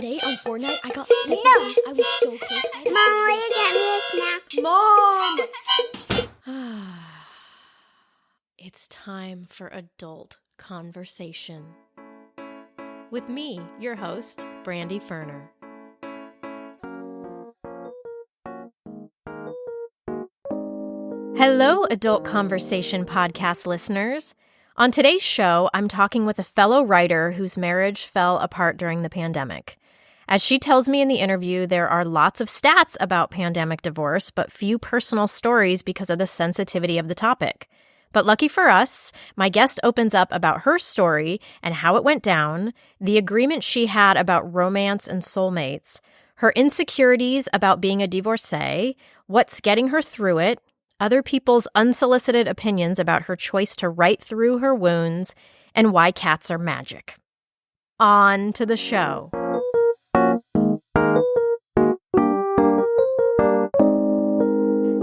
Today on Fortnite, I got second place. I was so close. Mom, will you get me a snack? Mom! It's time for adult conversation. With me, your host, Brandy Ferner. Hello, Adult Conversation podcast listeners. On today's show, I'm talking with a fellow writer whose marriage fell apart during the pandemic. As she tells me in the interview, there are lots of stats about pandemic divorce, but few personal stories because of the sensitivity of the topic. But lucky for us, my guest opens up about her story and how it went down, the agreement she had about romance and soulmates, her insecurities about being a divorcee, what's getting her through it, other people's unsolicited opinions about her choice to write through her wounds, and why cats are magic. On to the show.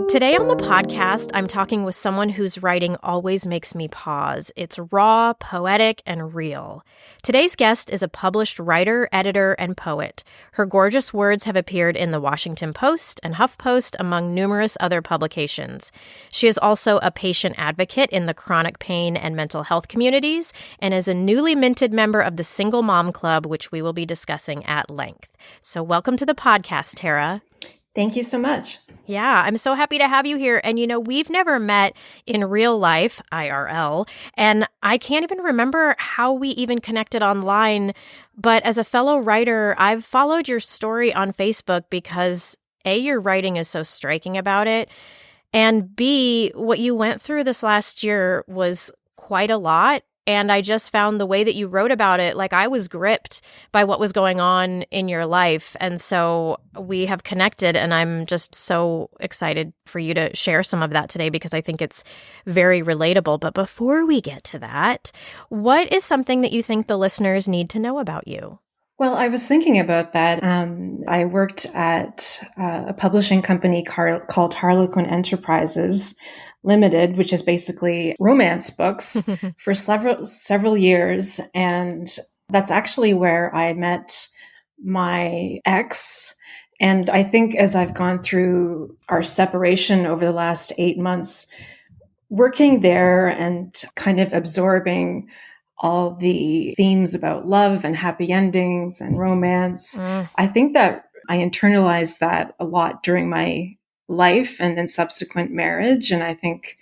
Today on the podcast, I'm talking with someone whose writing always makes me pause. It's raw, poetic, and real. Today's guest is a published writer, editor, and poet. Her gorgeous words have appeared in the Washington Post and HuffPost, among numerous other publications. She is also a patient advocate in the chronic pain and mental health communities and is a newly minted member of the Single Mom Club, which we will be discussing at length. So welcome to the podcast, Tara. Thank you so much. Yeah, I'm so happy to have you here. And, we've never met in real life, IRL, and I can't even remember how we even connected online. But as a fellow writer, I've followed your story on Facebook because A, your writing is so striking about it, and B, what you went through this last year was quite a lot. And I just found the way that you wrote about it, like I was gripped by what was going on in your life. And so we have connected, and I'm just so excited for you to share some of that today because I think it's very relatable. But before we get to that, what is something that you think the listeners need to know about you? Well, I was thinking about that. I worked at a publishing company called Harlequin Enterprises Limited, which is basically romance books for several years. And that's actually where I met my ex. And I think as I've gone through our separation over the last 8 months, working there and kind of absorbing all the themes about love and happy endings and romance, I think that I internalized that a lot during my life and then subsequent marriage. And I think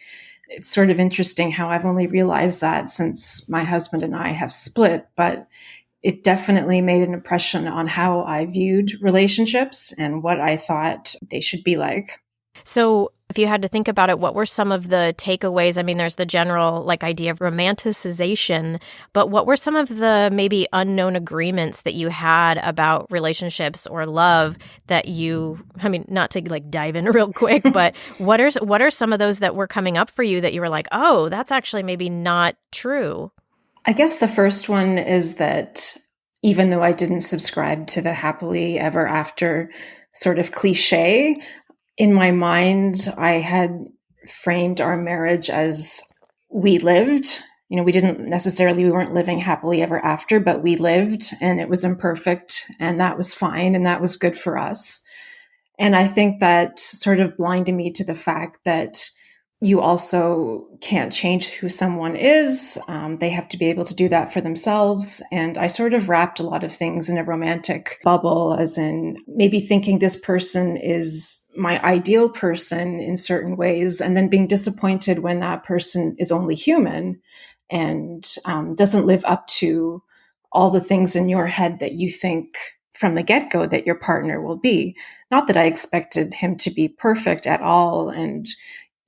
it's sort of interesting how I've only realized that since my husband and I have split, but it definitely made an impression on how I viewed relationships and what I thought they should be like. So if you had to think about it, what were some of the takeaways? I mean, there's the general idea of romanticization, but what were some of the maybe unknown agreements that you had about relationships or love that not to dive in real quick, but what are some of those that were coming up for you that you were like, oh, that's actually maybe not true? I guess the first one is that even though I didn't subscribe to the happily ever after sort of cliche, in my mind, I had framed our marriage as we lived. We weren't living happily ever after, but we lived, and it was imperfect, and that was fine, and that was good for us. And I think that sort of blinded me to the fact that you also can't change who someone is. They have to be able to do that for themselves. And I sort of wrapped a lot of things in a romantic bubble, as in maybe thinking this person is my ideal person in certain ways, and then being disappointed when that person is only human and doesn't live up to all the things in your head that you think from the get-go that your partner will be. Not that I expected him to be perfect at all. And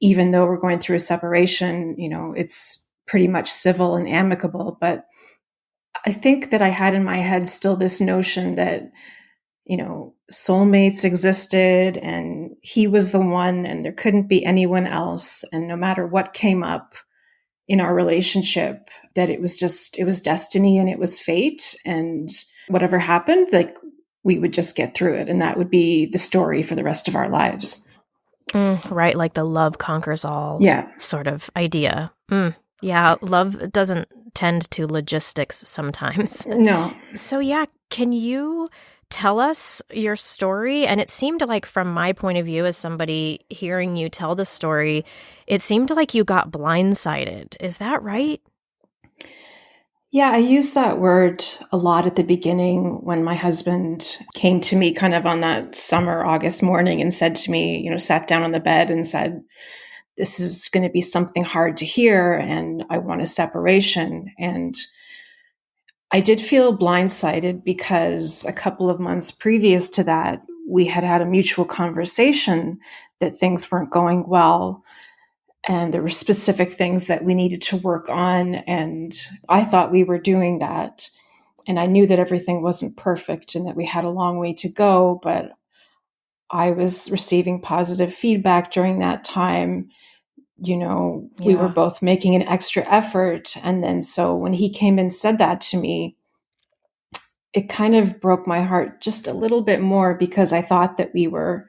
even though we're going through a separation, it's pretty much civil and amicable. But I think that I had in my head still this notion that, soulmates existed and he was the one and there couldn't be anyone else. And no matter what came up in our relationship, that it was destiny and it was fate, and whatever happened, we would just get through it. And that would be the story for the rest of our lives. Right, like the love conquers all sort of idea. Yeah, love doesn't tend to logistics sometimes. No. So can you tell us your story. And it seemed like, from my point of view, as somebody hearing you tell the story, it seemed like you got blindsided. Is that right? Yeah, I used that word a lot at the beginning when my husband came to me kind of on that summer August morning and said to me, sat down on the bed and said, this is going to be something hard to hear and I want a separation. And I did feel blindsided because a couple of months previous to that, we had had a mutual conversation that things weren't going well. And there were specific things that we needed to work on. And I thought we were doing that. And I knew that everything wasn't perfect and that we had a long way to go. But I was receiving positive feedback during that time. We were Yeah. both making an extra effort. And then so when he came and said that to me, it kind of broke my heart just a little bit more because I thought that we were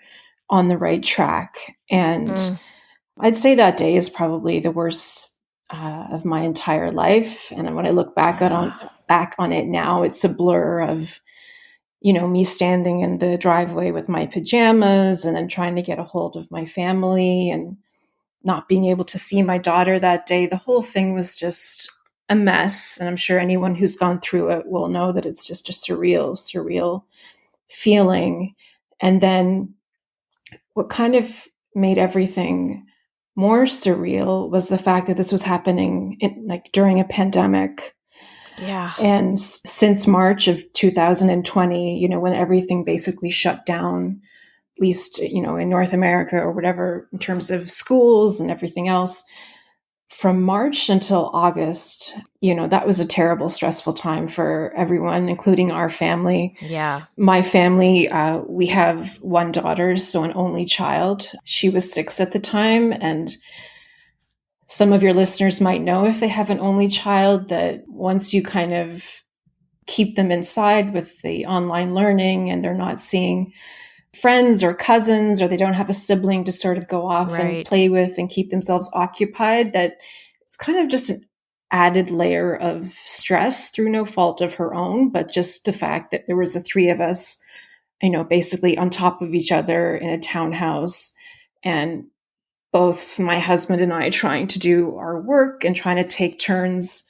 on the right track. And I'd say that day is probably the worst of my entire life. And when I look back on it now, it's a blur of, me standing in the driveway with my pajamas and then trying to get a hold of my family and not being able to see my daughter that day. The whole thing was just a mess. And I'm sure anyone who's gone through it will know that it's just a surreal feeling. And then what kind of made everything more surreal was the fact that this was happening during a pandemic. Yeah. And since March of 2020, when everything basically shut down, at least, in North America or whatever, in terms of schools and everything else, from March until August, that was a terrible, stressful time for everyone, including our family. Yeah. My family, we have one daughter, so an only child. She was 6 at the time. And some of your listeners might know, if they have an only child, that once you kind of keep them inside with the online learning and they're not seeing friends or cousins, or they don't have a sibling to sort of go off and play with and keep themselves occupied, that it's kind of just an added layer of stress through no fault of her own, but just the fact that there was the 3 of us, basically on top of each other in a townhouse, and both my husband and I trying to do our work and trying to take turns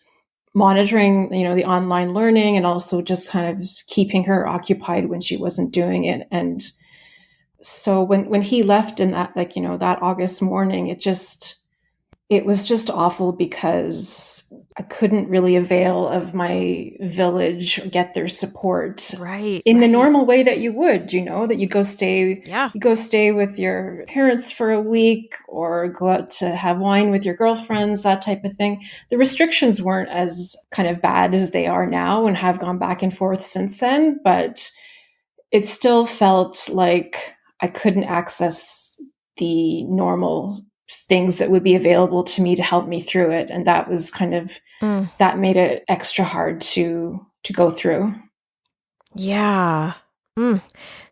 monitoring, the online learning, and also just kind of keeping her occupied when she wasn't doing it. And so when he left in that, that August morning, it was just awful because I couldn't really avail of my village or get their support in the normal way that you would, that you go stay with your parents for a week or go out to have wine with your girlfriends, that type of thing. The restrictions weren't as kind of bad as they are now and have gone back and forth since then, but it still felt like I couldn't access the normal things that would be available to me to help me through it. And that was kind of, that made it extra hard to go through. Yeah.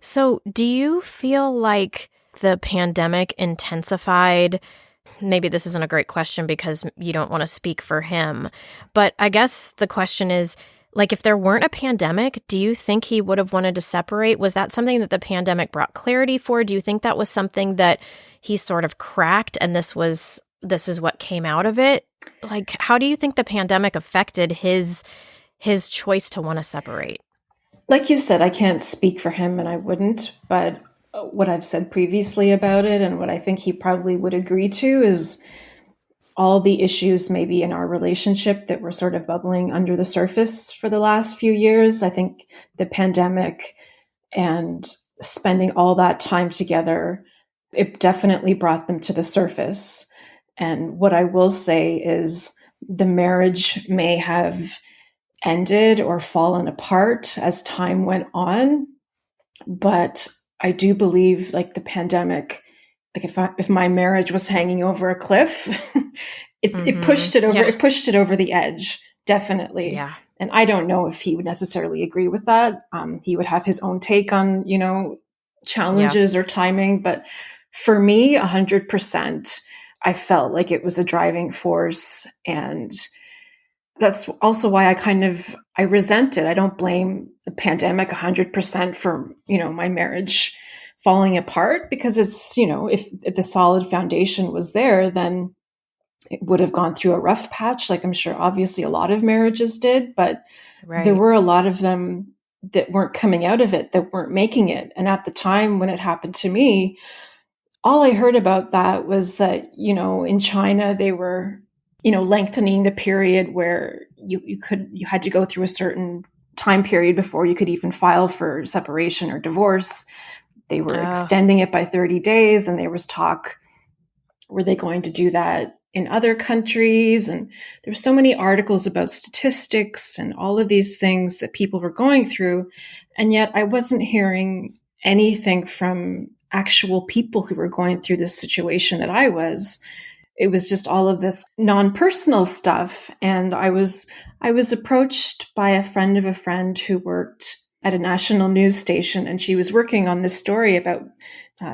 So do you feel like the pandemic intensified? Maybe this isn't a great question because you don't want to speak for him, but I guess the question is, if there weren't a pandemic, do you think he would have wanted to separate? Was that something that the pandemic brought clarity for? Do you think that was something that he sort of cracked and this is what came out of it? How do you think the pandemic affected his choice to want to separate? Like you said, I can't speak for him and I wouldn't, but what I've said previously about it and what I think he probably would agree to is all the issues maybe in our relationship that were sort of bubbling under the surface for the last few years. I think the pandemic and spending all that time together, it definitely brought them to the surface. And what I will say is the marriage may have ended or fallen apart as time went on, but I do believe the pandemic, if my marriage was hanging over a cliff, it pushed it over. Yeah. It pushed it over the edge, definitely. Yeah. And I don't know if he would necessarily agree with that. He would have his own take on challenges or timing, but for me, 100%, I felt like it was a driving force, and that's also why I resent it. I don't blame the pandemic 100% for, my marriage falling apart, because it's, if the solid foundation was there, then it would have gone through a rough patch. Like I'm sure obviously a lot of marriages did, but there Right. were a lot of them that weren't coming out of it, that weren't making it. And at the time when it happened to me, all I heard about that was that, in China, they were, lengthening the period where you had to go through a certain time period before you could even file for separation or divorce. They were Oh, extending it by 30 days, and there was talk, were they going to do that in other countries? And there's so many articles about statistics and all of these things that people were going through. And yet I wasn't hearing anything from actual people who were going through this situation that I was. It was just all of this non-personal stuff. And I was approached by a friend of a friend who worked at a national news station, and she was working on this story about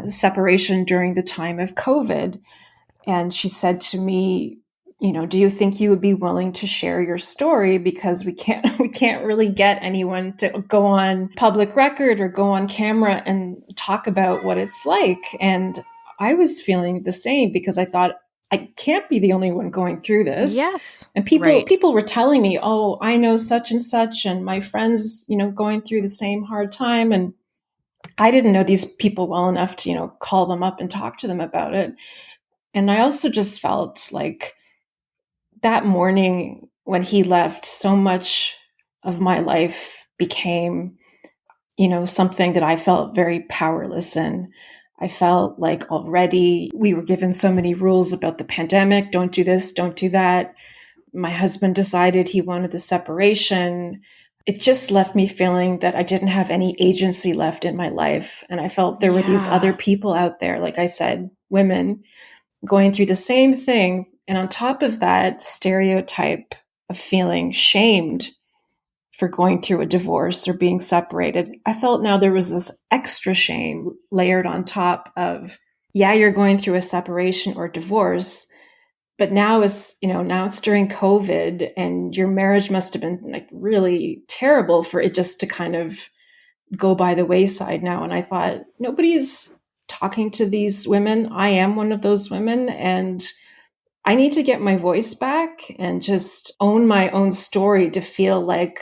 separation during the time of COVID. And she said to me, do you think you would be willing to share your story? Because we can't really get anyone to go on public record or go on camera and talk about what it's like. And I was feeling the same, because I thought, I can't be the only one going through this. yes. And Right. people were telling me, oh, I know such and such, and my friends, going through the same hard time. And I didn't know these people well enough to, call them up and talk to them about it. And I also just felt like that morning when he left, so much of my life became, something that I felt very powerless in. I felt like already we were given so many rules about the pandemic. Don't do this, don't do that. My husband decided he wanted the separation. It just left me feeling that I didn't have any agency left in my life. And I felt there were these other Yeah. people out there, like I said, women going through the same thing. And on top of that stereotype of feeling shamed for going through a divorce or being separated, I felt now there was this extra shame layered on top of, yeah, you're going through a separation or divorce, but now it's during COVID, and your marriage must have been like really terrible for it just to kind of go by the wayside now. And I thought, nobody's talking to these women. I am one of those women, and I need to get my voice back and just own my own story, to feel like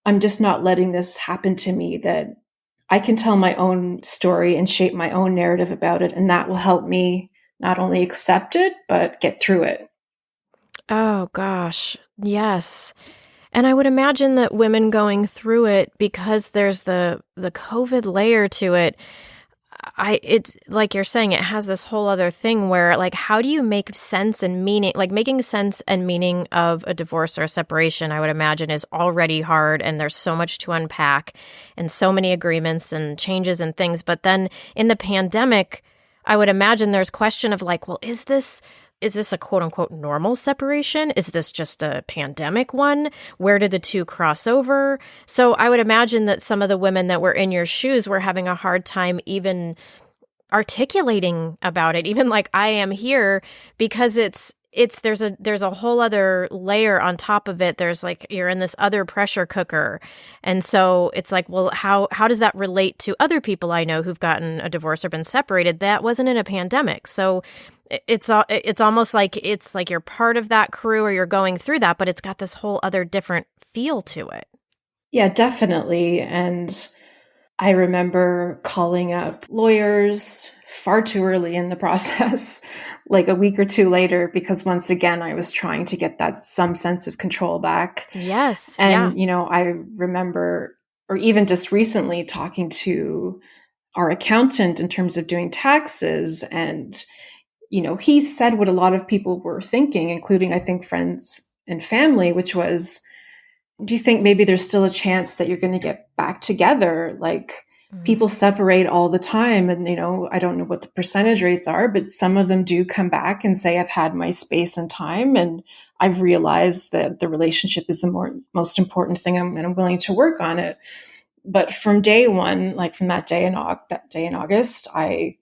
I'm just not letting this happen to me, that I can tell my own story and shape my own narrative about it. And that will help me not only accept it, but get through it. Oh, gosh. Yes. And I would imagine that women going through it, because there's the COVID layer to it, it's like you're saying, it has this whole other thing where, like, how do you make sense and meaning, like making sense and meaning of a divorce or a separation, I would imagine is already hard, and there's so much to unpack and so many agreements and changes and things. But then in the pandemic, I would imagine there's question of like, well, is this a quote unquote normal separation? Is this just a pandemic one? Where did the two cross over? So I would imagine that some of the women that were in your shoes were having a hard time even articulating about it, even like I am here, because there's a whole other layer on top of it. There's like, you're in this other pressure cooker. And so it's like, well, how does that relate to other people I know who've gotten a divorce or been separated? That wasn't in a pandemic. So it's almost like it's like you're part of that crew or you're going through that, but it's got this whole other different feel to it. Yeah, definitely. And I remember calling up lawyers far too early in the process, like a week or two later, because once again, I was trying to get that some sense of control back. Yes. Yeah. And, I remember, or even just recently, talking to our accountant in terms of doing taxes. And, he said what a lot of people were thinking, including, I think, friends and family, which was, do you think maybe there's still a chance that you're going to get back together? Like, Mm. people separate all the time. And, I don't know what the percentage rates are, but some of them do come back and say, I've had my space and time, and I've realized that the relationship is the most important thing, and I'm willing to work on it. But from day one, like from that day in August, I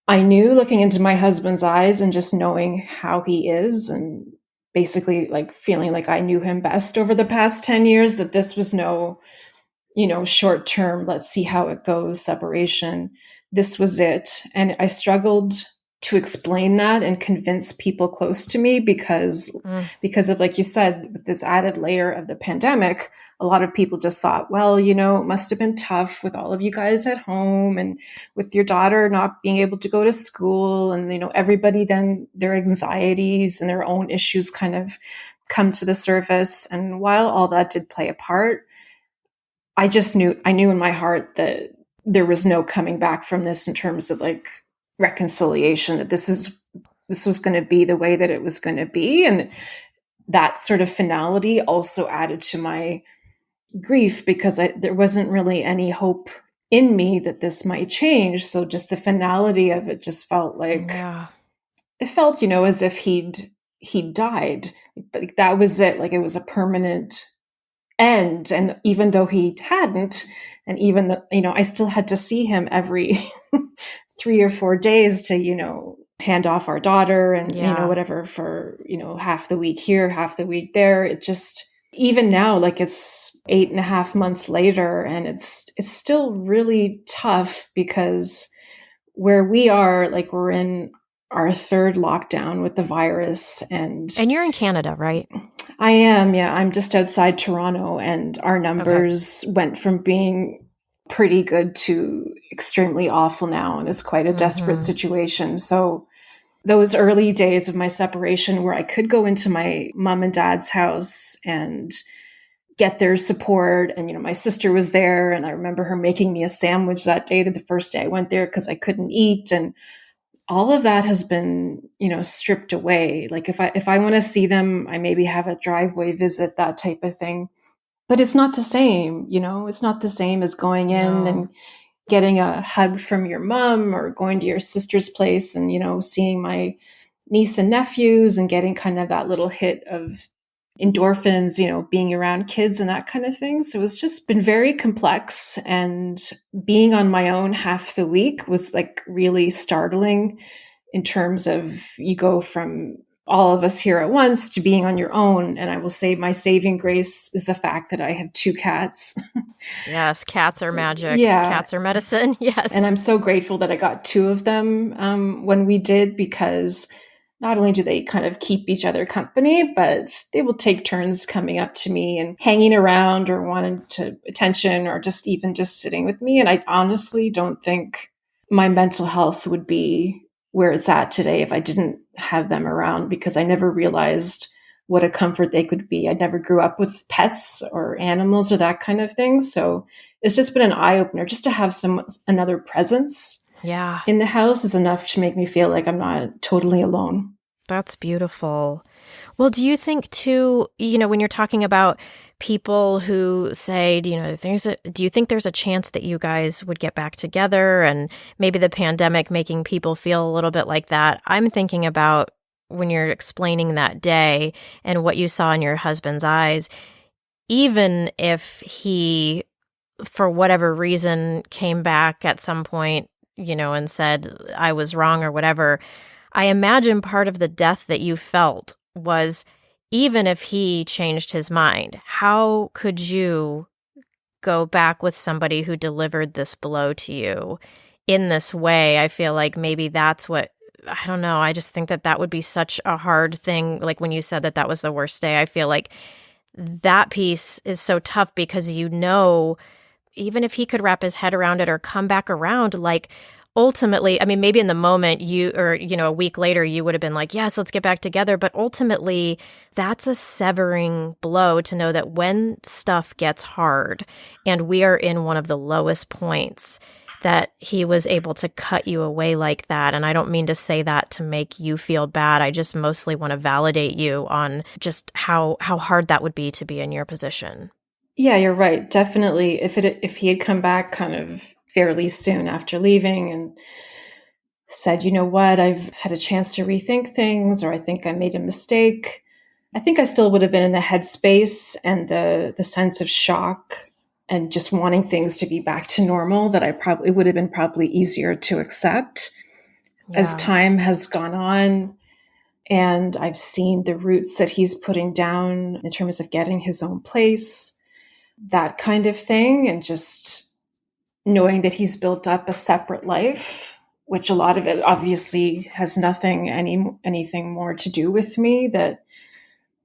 knew, looking into my husband's eyes and just knowing how he is, and basically like feeling like I knew him best over the past 10 years, that this was no short term, let's see how it goes, separation. This was it. And I struggled to explain that and convince people close to me because of, like you said, with this added layer of the pandemic, a lot of people just thought, well, it must have been tough with all of you guys at home and with your daughter not being able to go to school. And, everybody, then their anxieties and their own issues kind of come to the surface. And while all that did play a part, I knew in my heart that there was no coming back from this in terms of like reconciliation, that this was going to be the way that it was going to be. And that sort of finality also added to my grief because there wasn't really any hope in me that this might change. So just the finality of it just felt like, it felt, as if he'd died. Like that was it. Like it was a permanent end. And even though he hadn't, and even I still had to see him every 3 or 4 days to, hand off our daughter and, whatever for, half the week here, half the week there. It just, even now, like it's 8.5 months later, and it's still really tough because where we are, like we're in our third lockdown with the virus. And you're in Canada, right? I am, yeah. I'm just outside Toronto, and our numbers went from being pretty good to extremely awful now, and it's quite a desperate situation. So those early days of my separation where I could go into my mom and dad's house and get their support, and my sister was there, and I remember her making me a sandwich that day, the first day I went there, because I couldn't eat, and all of that has been, stripped away. Like if I want to see them, I maybe have a driveway visit, that type of thing. But it's not the same, it's not the same as going in and getting a hug from your mom, or going to your sister's place and, seeing my niece and nephews and getting kind of that little hit of endorphins, being around kids and that kind of thing. So it's just been very complex, and being on my own half the week was like really startling in terms of you go from all of us here at once to being on your own. And I will say my saving grace is the fact that I have 2 cats. Yes, cats are magic. Yeah. Cats are medicine. Yes. And I'm so grateful that I got 2 of them when we did, because not only do they kind of keep each other company, but they will take turns coming up to me and hanging around or wanting attention, or just even just sitting with me. And I honestly don't think my mental health would be where it's at today if I didn't have them around, because I never realized what a comfort they could be. I never grew up with pets or animals or that kind of thing. So it's just been an eye-opener just to have another presence in the house is enough to make me feel like I'm not totally alone. That's beautiful. Well, do you think too, when you're talking about people who say, do you think there's a chance that you guys would get back together, and maybe the pandemic making people feel a little bit like that? I'm thinking about when you're explaining that day and what you saw in your husband's eyes, even if he, for whatever reason, came back at some point, and said, I was wrong or whatever, I imagine part of the death that you felt was, even if he changed his mind, how could you go back with somebody who delivered this blow to you in this way? I feel like maybe that's what, I don't know. I just think that would be such a hard thing. Like when you said that was the worst day, I feel like that piece is so tough because, even if he could wrap his head around it or come back around, like ultimately, I mean, maybe in the moment a week later, you would have been like, yes, let's get back together. But ultimately, that's a severing blow to know that when stuff gets hard and we are in one of the lowest points, that he was able to cut you away like that. And I don't mean to say that to make you feel bad. I just mostly want to validate you on just how hard that would be to be in your position. Yeah, you're right. Definitely. If he had come back kind of fairly soon after leaving and said, you know what, I've had a chance to rethink things, or I think I made a mistake, I think I still would have been in the headspace and the sense of shock and just wanting things to be back to normal that it would have been probably easier to accept. As time has gone on, and I've seen the roots that he's putting down in terms of getting his own place, that kind of thing, and just knowing that he's built up a separate life, which a lot of it obviously has anything more to do with me. That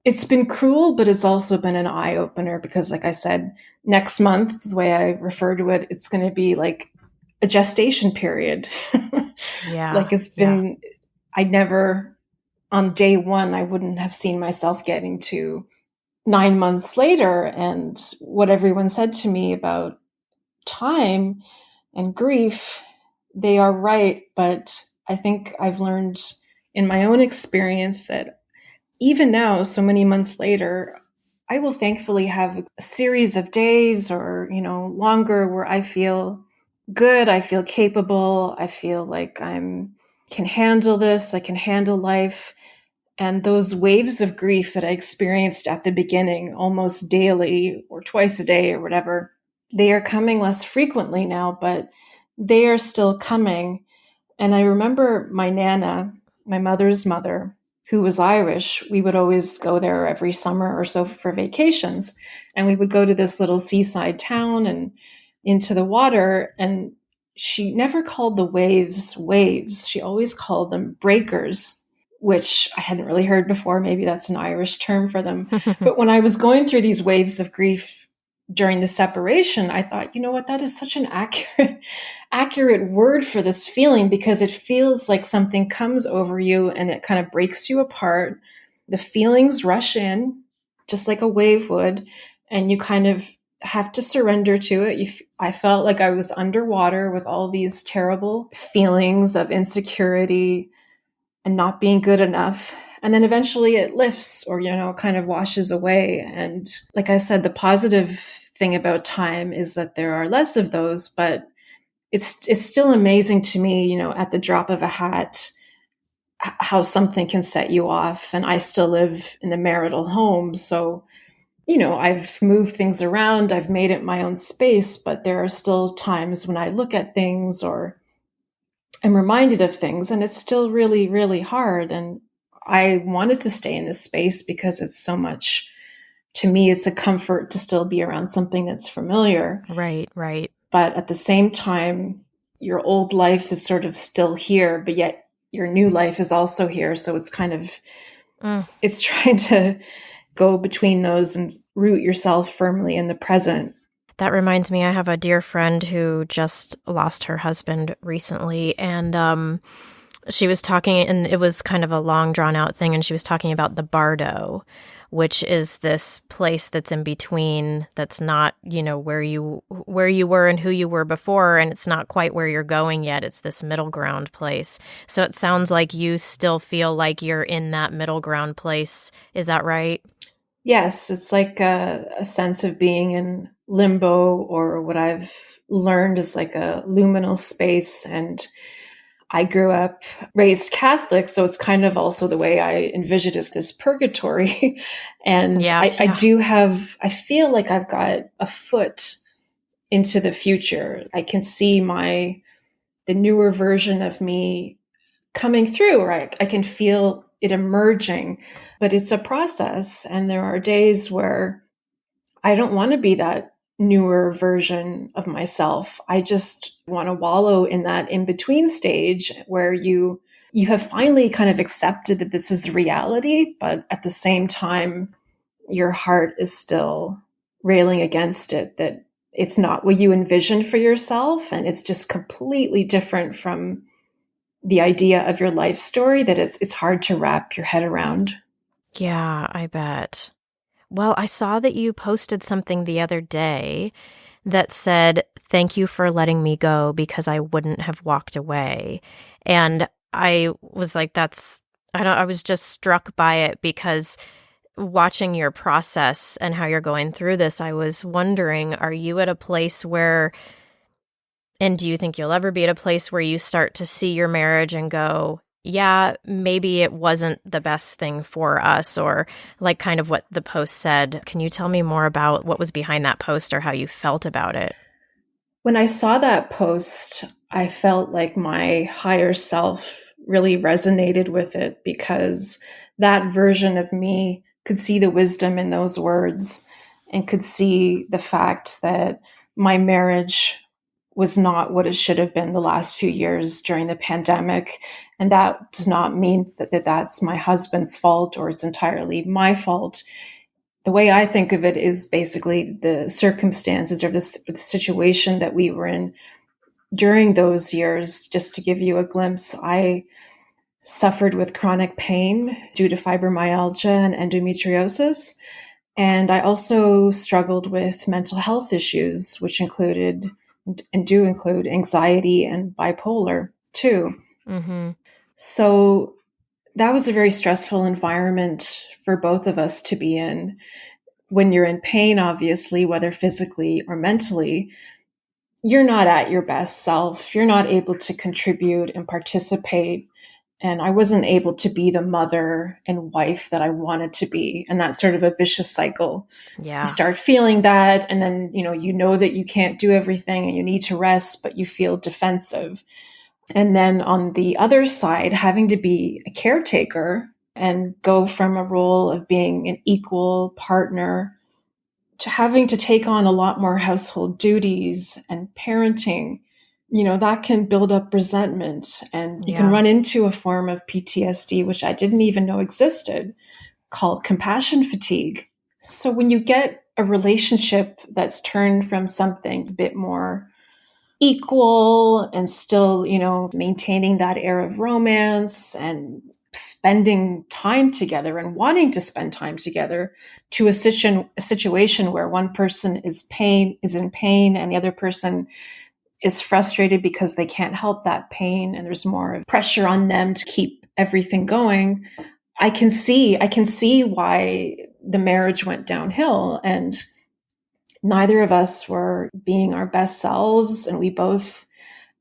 it's been cruel, but it's also been an eye opener because, like I said, next month, the way I refer to it, it's going to be like a gestation period. Yeah. Like it's Yeah. been, I never, on day one, I wouldn't have seen myself getting to 9 months later. And what everyone said to me about time and grief, they are right. But I think I've learned in my own experience that even now, so many months later, I will thankfully have a series of days or, longer where I feel good, I feel capable, I feel like I'm can handle this, I can handle life. And those waves of grief that I experienced at the beginning, almost daily or twice a day or whatever, they are coming less frequently now, but they are still coming. And I remember my Nana, my mother's mother, who was Irish, we would always go there every summer or so for vacations. And we would go to this little seaside town and into the water. And she never called the waves waves. She always called them breakers, which I hadn't really heard before. Maybe that's an Irish term for them. But when I was going through these waves of grief during the separation, I thought, you know what, that is such an accurate word for this feeling, because it feels like something comes over you and it kind of breaks you apart. The feelings rush in just like a wave would, and you kind of have to surrender to it. I felt like I was underwater with all these terrible feelings of insecurity and not being good enough. And then eventually it lifts or, kind of washes away. And like I said, the positive thing about time is that there are less of those, but it's still amazing to me, at the drop of a hat, how something can set you off. And I still live in the marital home. So, I've moved things around, I've made it my own space, but there are still times when I look at things or I'm reminded of things, and it's still really, really hard. And I wanted to stay in this space because it's so much, to me, it's a comfort to still be around something that's familiar. Right, right. But at the same time, your old life is sort of still here, but yet your new life is also here. So it's kind of, it's trying to go between those and root yourself firmly in the present. That reminds me, I have a dear friend who just lost her husband recently, and she was talking, and it was kind of a long, drawn-out thing, and she was talking about the Bardo, which is this place that's in between, that's not, where you were and who you were before, and it's not quite where you're going yet. It's this middle ground place. So it sounds like you still feel like you're in that middle ground place. Is that right? Yes, it's like a sense of being in limbo, or what I've learned is like a luminal space. And I grew up raised Catholic, so it's kind of also the way I envision it as this purgatory. And Yeah, I feel like I've got a foot into the future. I can see the newer version of me coming through, or I can feel it emerging, but it's a process. And there are days where I don't want to be that newer version of myself. I just want to wallow in that in between stage where you have finally kind of accepted that this is the reality, but at the same time, your heart is still railing against it, that it's not what you envisioned for yourself. And it's just completely different from the idea of your life story, that it's hard to wrap your head around. yeah, I bet. Well, I saw that you posted something the other day that said, "Thank you for letting me go because I wouldn't have walked away." And I was like, I was just struck by it because watching your process and how you're going through this, I was wondering, are you at a place where, and do you think you'll ever be at a place where you start to see your marriage and go, yeah, maybe it wasn't the best thing for us, or like kind of what the post said? Can you tell me more about what was behind that post or how you felt about it? When I saw that post, I felt like my higher self really resonated with it, because that version of me could see the wisdom in those words. and could see the fact that my marriage was not what it should have been the last few years during the pandemic. And that does not mean that that's my husband's fault or it's entirely my fault. The way I think of it is basically the circumstances or the situation that we were in during those years. Just to give you a glimpse, I suffered with chronic pain due to fibromyalgia and endometriosis. And I also struggled with mental health issues, which included and do include anxiety and bipolar too. Mm-hmm. So that was a very stressful environment for both of us to be in. When you're in pain, obviously, whether physically or mentally, you're not at your best self. You're not able to contribute and participate. And I wasn't able to be the mother and wife that I wanted to be. And that's sort of a vicious cycle. Yeah. You start feeling that, and then, you know that you can't do everything and you need to rest, but you feel defensive. And then on the other side, having to be a caretaker and go from a role of being an equal partner to having to take on a lot more household duties and parenting, that can build up resentment, and you can run into a form of PTSD, which I didn't even know existed, called compassion fatigue. So when you get a relationship that's turned from something a bit more equal and still, maintaining that air of romance and spending time together and wanting to spend time together, to a situation where one person is in pain and the other person is frustrated because they can't help that pain and there's more pressure on them to keep everything going. I can see why the marriage went downhill, and neither of us were being our best selves, and we both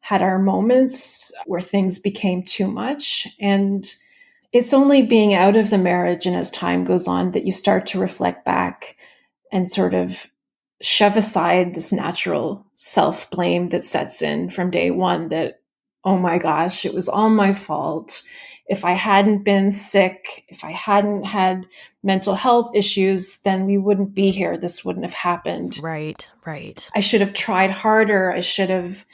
had our moments where things became too much. And it's only being out of the marriage and as time goes on that you start to reflect back and sort of shove aside this natural self-blame that sets in from day one, that, oh my gosh, it was all my fault. If I hadn't been sick, if I hadn't had mental health issues, then we wouldn't be here. This wouldn't have happened. Right. I should have tried harder. I should have,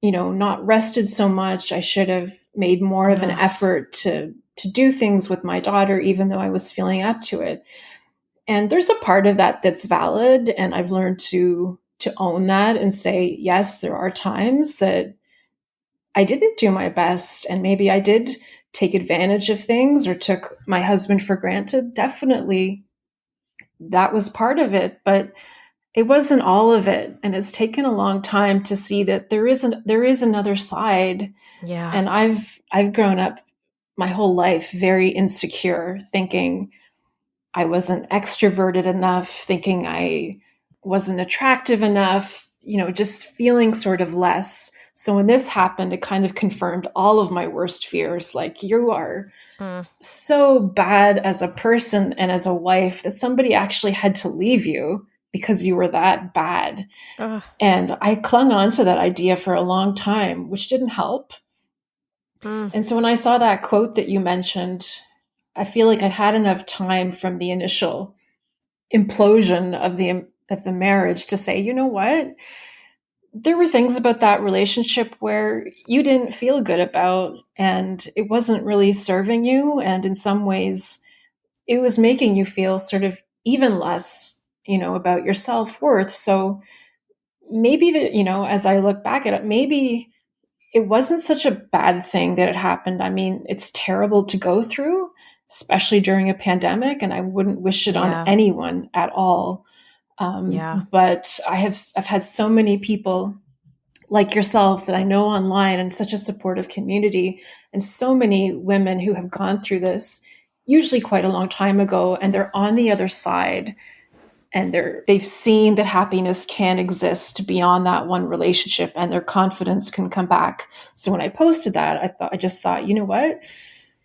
not rested so much. I should have made more of an effort to do things with my daughter, even though I was feeling up to it. And there's a part of that that's valid. And I've learned to own that and say, yes, there are times that I didn't do my best. And maybe I did take advantage of things or took my husband for granted. Definitely that was part of it, but it wasn't all of it. And it's taken a long time to see that there is another side. Yeah. And I've grown up my whole life very insecure, thinking I wasn't extroverted enough, thinking I wasn't attractive enough, just feeling sort of less. So when this happened, it kind of confirmed all of my worst fears. Like, you are so bad as a person and as a wife that somebody actually had to leave you because you were that bad. And I clung on to that idea for a long time, which didn't help. And so when I saw that quote that you mentioned, I feel like I'd had enough time from the initial implosion of the marriage to say, you know what? There were things about that relationship where you didn't feel good about, and it wasn't really serving you. And in some ways, it was making you feel sort of even less, about your self-worth. So maybe that, as I look back at it, maybe it wasn't such a bad thing that it happened. I mean, it's terrible to go through, especially during a pandemic, and I wouldn't wish it on anyone at all. But I've had so many people like yourself that I know online, and such a supportive community, and so many women who have gone through this, usually quite a long time ago, and they're on the other side, and they've seen that happiness can exist beyond that one relationship, and their confidence can come back. So when I posted that, I just thought, you know what?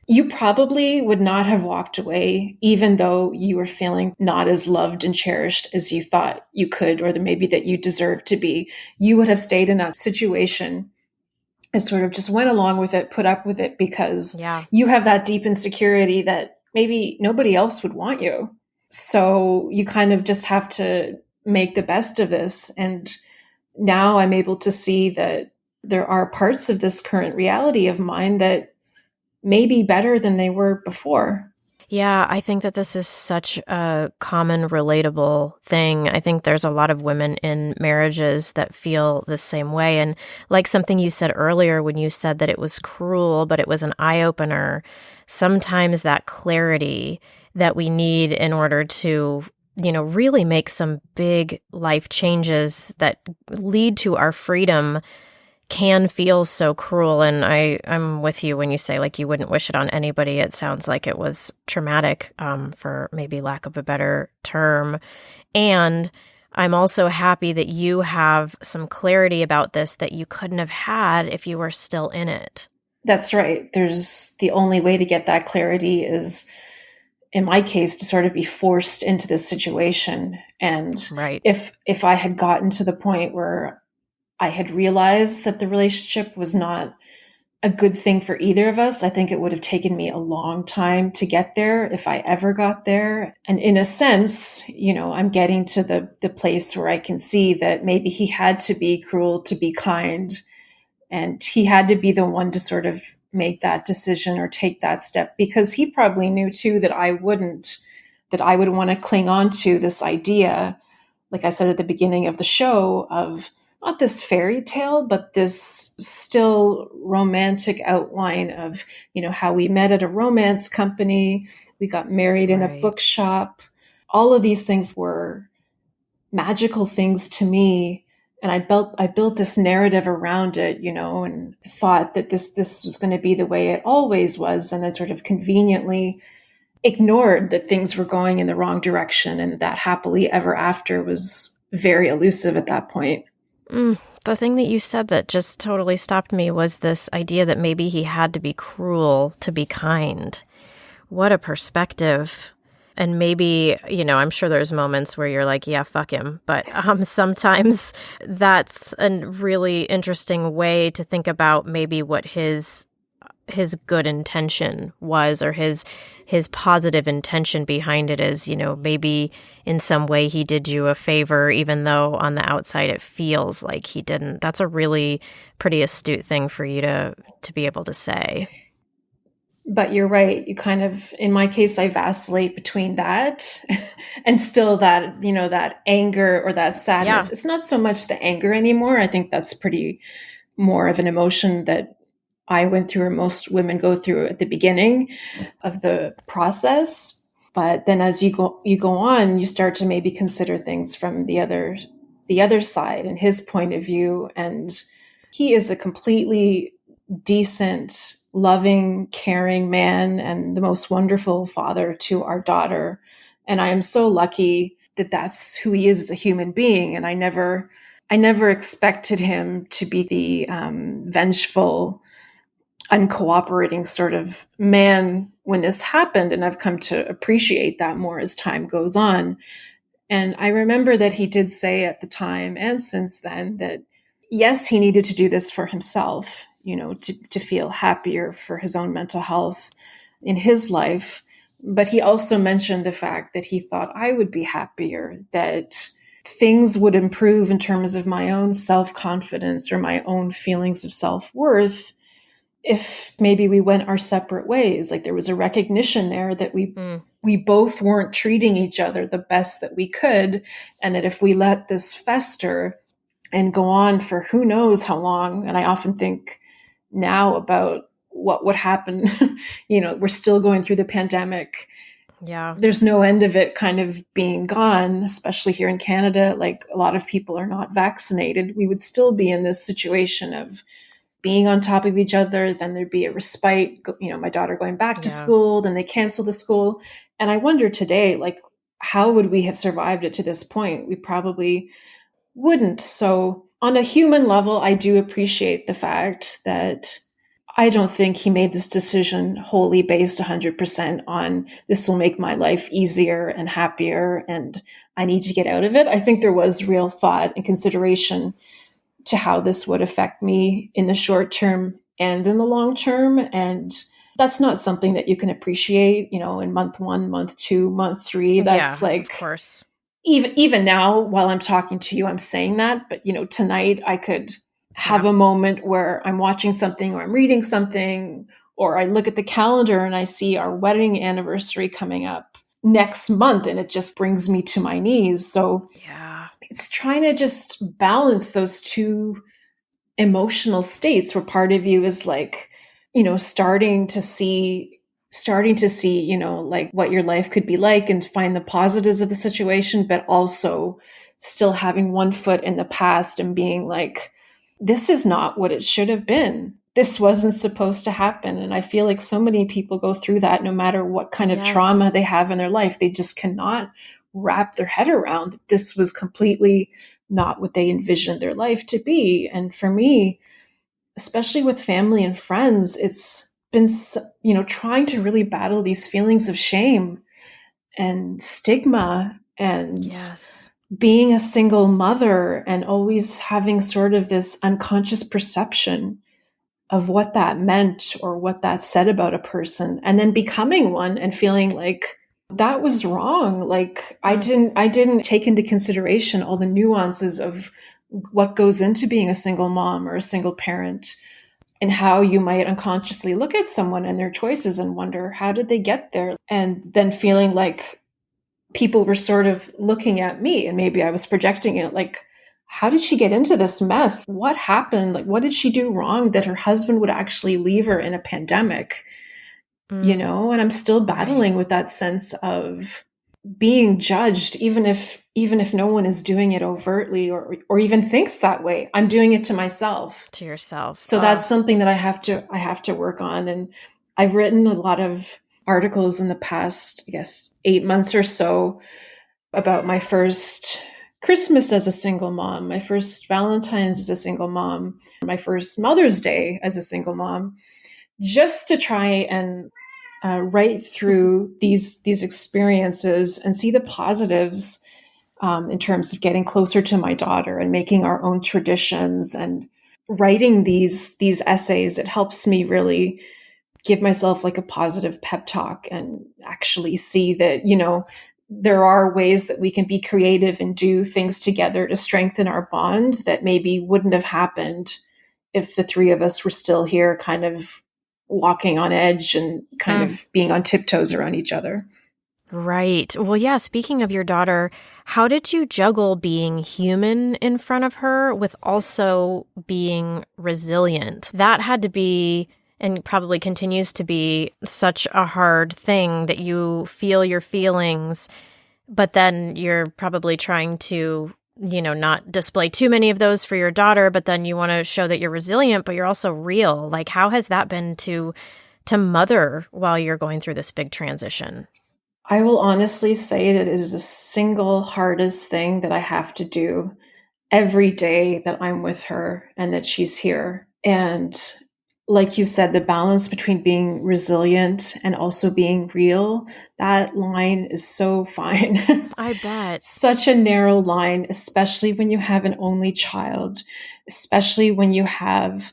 You probably would not have walked away, even though you were feeling not as loved and cherished as you thought you could, or maybe that you deserved to be. You would have stayed in that situation and sort of just went along with it, put up with it, because you have that deep insecurity that maybe nobody else would want you. So you kind of just have to make the best of this. And now I'm able to see that there are parts of this current reality of mine that may be better than they were before. Yeah, I think that this is such a common, relatable thing. I think there's a lot of women in marriages that feel the same way. And like something you said earlier when you said that it was cruel, but it was an eye opener, sometimes that clarity that we need in order to, really make some big life changes that lead to our freedom can feel so cruel. And I'm with you when you say like you wouldn't wish it on anybody. It sounds like it was traumatic, for maybe lack of a better term. And I'm also happy that you have some clarity about this that you couldn't have had if you were still in it. That's right. There's the only way to get that clarity is, in my case, to sort of be forced into this situation. And Right. if I had gotten to the point where I had realized that the relationship was not a good thing for either of us, I think it would have taken me a long time to get there if I ever got there. And in a sense, I'm getting to the place where I can see that maybe he had to be cruel to be kind. And he had to be the one to sort of make that decision or take that step, because he probably knew too that I would want to cling on to this idea, like I said at the beginning of the show, of not this fairy tale, but this still romantic outline of, how we met at a romance company, we got married in a Right. bookshop. All of these things were magical things to me. And I built this narrative around it, and thought that this was going to be the way it always was, and then sort of conveniently ignored that things were going in the wrong direction, and that happily ever after was very elusive at that point. The thing that you said that just totally stopped me was this idea that maybe he had to be cruel to be kind. What a perspective. And maybe, I'm sure there's moments where you're like, yeah, fuck him. But sometimes that's a really interesting way to think about maybe what his good intention was, or his positive intention behind it is, maybe in some way he did you a favor, even though on the outside it feels like he didn't. That's a really pretty astute thing for you to be able to say. But you're right. You kind of, in my case, I vacillate between that and still that, that anger or that sadness. Yeah. It's not so much the anger anymore. I think that's pretty more of an emotion that I went through, or most women go through at the beginning of the process. But then as you go on, you start to maybe consider things from the other side and his point of view. And he is a completely decent, loving, caring man and the most wonderful father to our daughter. And I am so lucky that that's who he is as a human being. And I never expected him to be the vengeful, uncooperating sort of man when this happened. And I've come to appreciate that more as time goes on. And I remember that he did say at the time and since then that, yes, he needed to do this for himself, to feel happier for his own mental health in his life. But he also mentioned the fact that he thought I would be happier, that things would improve in terms of my own self-confidence or my own feelings of self-worth if maybe we went our separate ways. Like there was a recognition there that we both weren't treating each other the best that we could, and that if we let this fester and go on for who knows how long, and I often think now about what would happen, we're still going through the pandemic. Yeah. There's no end of it kind of being gone, especially here in Canada. Like a lot of people are not vaccinated. We would still be in this situation of being on top of each other. Then there'd be a respite, my daughter going back to school, then they cancel the school. And I wonder today, like, how would we have survived it to this point? We probably wouldn't. So on a human level, I do appreciate the fact that I don't think he made this decision wholly based 100% on this will make my life easier and happier and I need to get out of it. I think there was real thought and consideration to how this would affect me in the short term and in the long term. And that's not something that you can appreciate, in month 1, month 2, month 3. That's Yeah, of like, course. even now while I'm talking to you, I'm saying that, but tonight I could have Yeah. a moment where I'm watching something or I'm reading something, or I look at the calendar and I see our wedding anniversary coming up next month, and it just brings me to my knees. So Yeah. it's trying to just balance those two emotional states where part of you is like, starting to see, like what your life could be like and find the positives of the situation, but also still having one foot in the past and being like, this is not what it should have been. This wasn't supposed to happen. And I feel like so many people go through that no matter what kind of Yes. trauma they have in their life. They just cannot wrap their head around that this was completely not what they envisioned their life to be. And for me, especially with family and friends, it's been, trying to really battle these feelings of shame and stigma and Yes. being a single mother and always having sort of this unconscious perception of what that meant or what that said about a person, and then becoming one and feeling like that was wrong. Like I didn't take into consideration all the nuances of what goes into being a single mom or a single parent, and how you might unconsciously look at someone and their choices and wonder, how did they get there? And then feeling like people were sort of looking at me and maybe I was projecting it, like, how did she get into this mess? What happened? Like, what did she do wrong that her husband would actually leave her in a pandemic? And I'm still Right. battling with that sense of being judged, even if no one is doing it overtly or even thinks that way. I'm doing it to myself. To yourself. So that's something that I have to work on. And I've written a lot of articles in the past, I guess, 8 months or so about my first Christmas as a single mom, my first Valentine's as a single mom, my first Mother's Day as a single mom, just to try and write through these experiences and see the positives, in terms of getting closer to my daughter and making our own traditions and writing these essays. It helps me really give myself like a positive pep talk and actually see that, there are ways that we can be creative and do things together to strengthen our bond that maybe wouldn't have happened if the three of us were still here kind of walking on edge and kind Mm. of being on tiptoes around each other. Right. Well, yeah, speaking of your daughter, how did you juggle being human in front of her with also being resilient? That had to be, and probably continues to be, such a hard thing that you feel your feelings, but then you're probably trying to, not display too many of those for your daughter, but then you want to show that you're resilient, but you're also real. Like, how has that been to mother while you're going through this big transition? I will honestly say that it is the single hardest thing that I have to do every day that I'm with her and that she's here. And like you said, the balance between being resilient and also being real, that line is so fine. I bet. Such a narrow line, especially when you have an only child, especially when you have,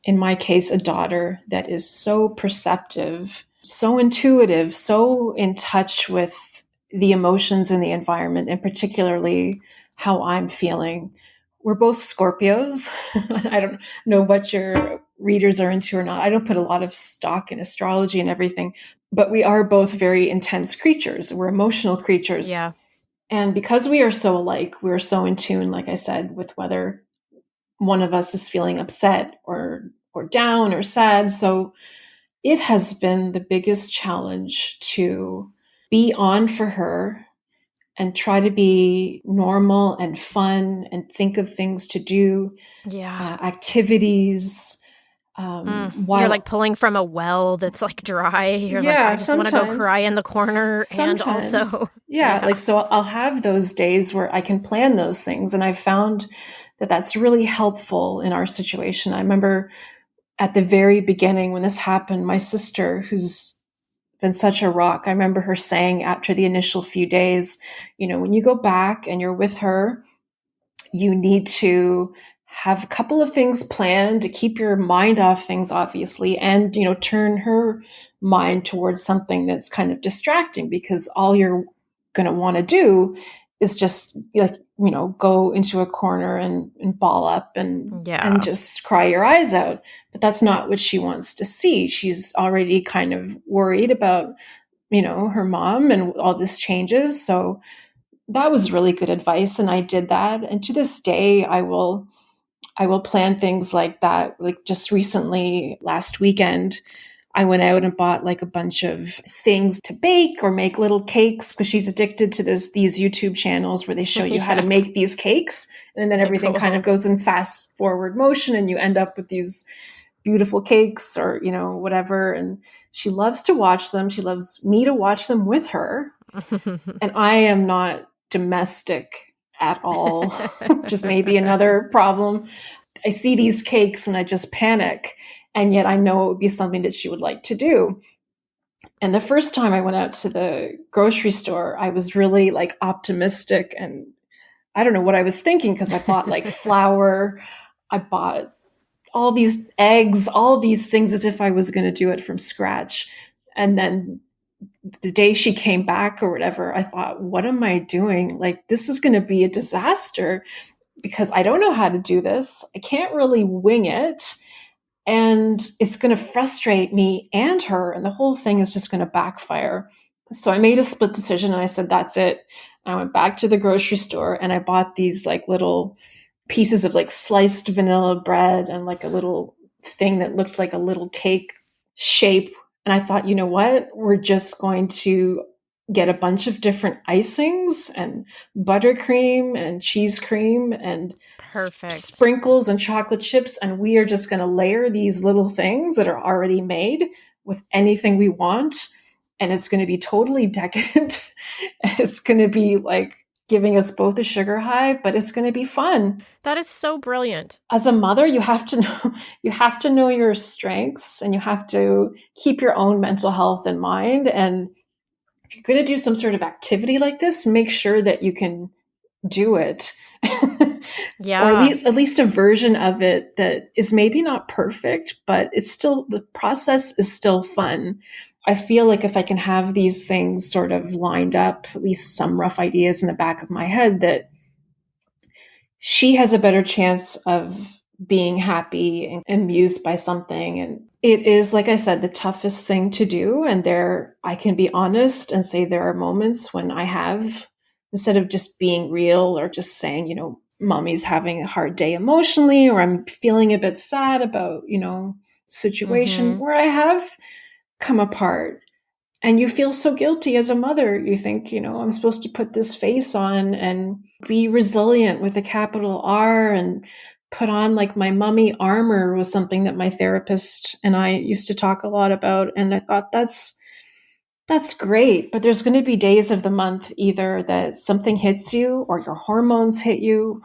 in my case, a daughter that is so perceptive, so intuitive, so in touch with the emotions in the environment, and particularly how I'm feeling. We're both Scorpios. I don't know what your readers are into or not. I don't put a lot of stock in astrology and everything, but we are both very intense creatures. We're emotional creatures. Yeah. And because we are so alike, we're so in tune, like I said, with whether one of us is feeling upset or down or sad. So it has been the biggest challenge to be on for her and try to be normal and fun and think of things to do, Yeah. activities. You're like While, pulling from a well that's like dry. You're like, I yeah, just want to go cry in the corner. And sometimes, also, yeah, yeah. like, so I'll have those days where I can plan those things. And I've found that that's really helpful in our situation. I remember at the very beginning when this happened, my sister, who's been such a rock, I remember her saying after the initial few days, when you go back and you're with her, you need to have a couple of things planned to keep your mind off things, obviously, and, turn her mind towards something that's kind of distracting, because all you're going to want to do is just like, go into a corner and ball up and Yeah. just cry your eyes out. But that's not what she wants to see. She's already kind of worried about, her mom and all this changes. So that was really good advice. And I did that. And to this day, I will plan things like that. Like just recently, last weekend, I went out and bought like a bunch of things to bake or make little cakes, because she's addicted to these YouTube channels where they show you how to Yes. make these cakes. And then everything kind of Cool. goes in fast forward motion and you end up with these beautiful cakes or, whatever. And she loves to watch them. She loves me to watch them with her. And I am not domestic at all, just maybe another problem. I see these cakes and I just panic. And yet I know it would be something that she would like to do. And the first time I went out to the grocery store, I was really like optimistic, and I don't know what I was thinking, because I bought like flour, I bought all these eggs, all these things, as if I was going to do it from scratch. And then the day she came back or whatever, I thought, what am I doing? Like, this is going to be a disaster, because I don't know how to do this. I can't really wing it. And it's going to frustrate me and her. And the whole thing is just going to backfire. So I made a split decision and I said, that's it. I went back to the grocery store and I bought these like little pieces of like sliced vanilla bread and like a little thing that looked like a little cake shape. And I thought, you know what? We're just going to get a bunch of different icings and buttercream and cheese cream and Perfect. sprinkles and chocolate chips. And we are just going to layer these little things that are already made with anything we want. And it's going to be totally decadent. And it's going to be like giving us both a sugar high, but it's going to be fun. That is so brilliant. As a mother, you have to know your strengths, and you have to keep your own mental health in mind. And if you're going to do some sort of activity like this, make sure that you can do it. Yeah. Or at least a version of it that is maybe not perfect, but it's still, the process is still fun. I feel like if I can have these things sort of lined up, at least some rough ideas in the back of my head, that she has a better chance of being happy and amused by something. And it is, like I said, the toughest thing to do. And I can be honest and say there are moments when I have, instead of just being real or just saying, mommy's having a hard day emotionally, or I'm feeling a bit sad about, situation, where I have come apart. And you feel so guilty as a mother. You think, I'm supposed to put this face on and be resilient with a capital R, and put on like my mummy armor, was something that my therapist and I used to talk a lot about. And I thought that's great. But there's going to be days of the month either that something hits you, or your hormones hit you,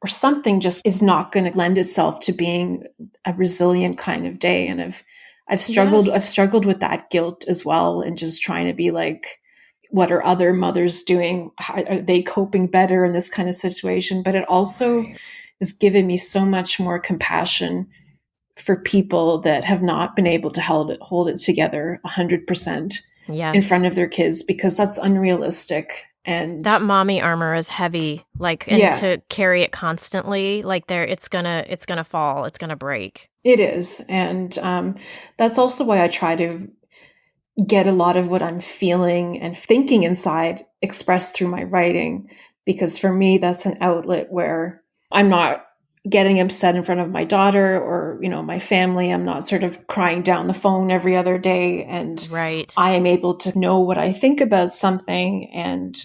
or something just is not going to lend itself to being a resilient kind of day. And I've struggled. Yes. I've struggled with that guilt as well, and just trying to be like, what are other mothers doing? How, are they coping better in this kind of situation? But it also has given me so much more compassion for people that have not been able to hold it together 100% in front of their kids, because that's unrealistic. And that mommy armor is heavy, and to carry it constantly, it's gonna fall, it's gonna break. It is. And that's also why I try to get a lot of what I'm feeling and thinking inside expressed through my writing, because for me, that's an outlet where I'm not getting upset in front of my daughter or, my family. I'm not sort of crying down the phone every other day. And right. I am able to know what I think about something, and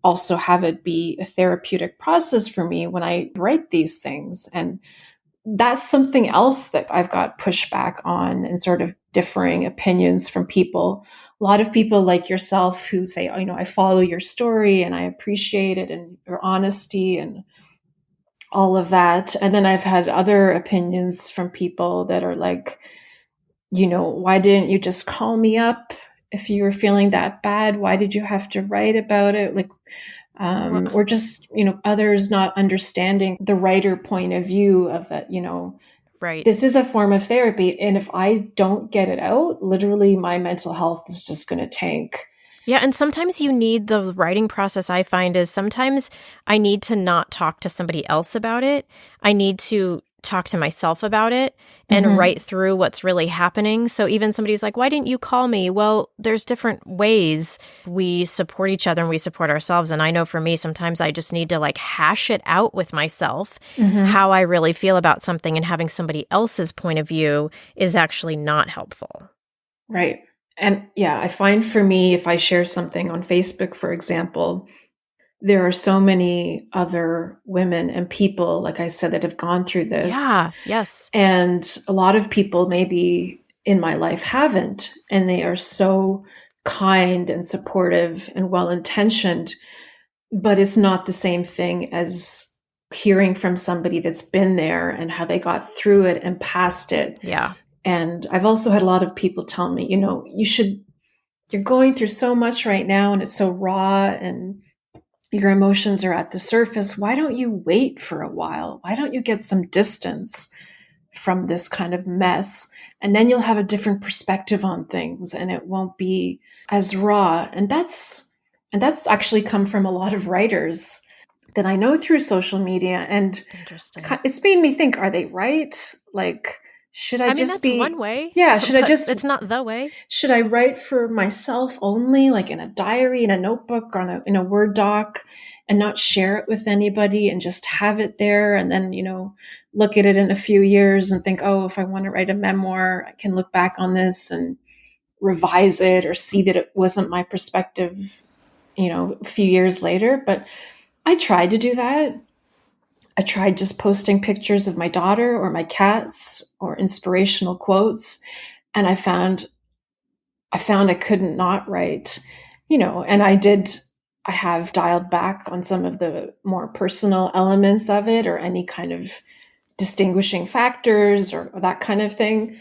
also have it be a therapeutic process for me when I write these things. And that's something else that I've got pushback on, and sort of differing opinions from people. A lot of people like yourself who say, I follow your story and I appreciate it, and your honesty and all of that. And then I've had other opinions from people that are like, why didn't you just call me up if you were feeling that bad? Why did you have to write about it? Like, Well, or just, others not understanding the writer point of view of that, right. this is a form of therapy. And if I don't get it out, literally my mental health is just going to tank. Yeah, and sometimes you need the writing process. I find is sometimes I need to not talk to somebody else about it. I need to talk to myself about it and write through what's really happening. So even somebody's like, why didn't you call me? Well, there's different ways we support each other and we support ourselves. And I know for me, sometimes I just need to like hash it out with myself, how I really feel about something, and having somebody else's point of view is actually not helpful. Right. And yeah, I find for me, if I share something on Facebook, for example, there are so many other women and people, like I said, that have gone through this. Yeah, yes. And a lot of people maybe in my life haven't. And they are so kind and supportive and well intentioned. But it's not the same thing as hearing from somebody that's been there and how they got through it and past it. Yeah. And I've also had a lot of people tell me, you're going through so much right now and it's so raw and your emotions are at the surface. Why don't you wait for a while? Why don't you get some distance from this kind of mess? And then you'll have a different perspective on things and it won't be as raw. And that's actually come from a lot of writers that I know through social media. And Interesting. it's made me think, are they right? Like, should I mean, just that's be one way. Yeah, should I just It's not the way. should I write for myself only, like in a diary, in a notebook, in a Word doc, and not share it with anybody and just have it there and then, look at it in a few years and think, oh, if I want to write a memoir, I can look back on this and revise it or see that it wasn't my perspective, a few years later. But I tried to do that. I tried just posting pictures of my daughter or my cats or inspirational quotes. And I found I couldn't not write, and I have dialed back on some of the more personal elements of it or any kind of distinguishing factors or that kind of thing.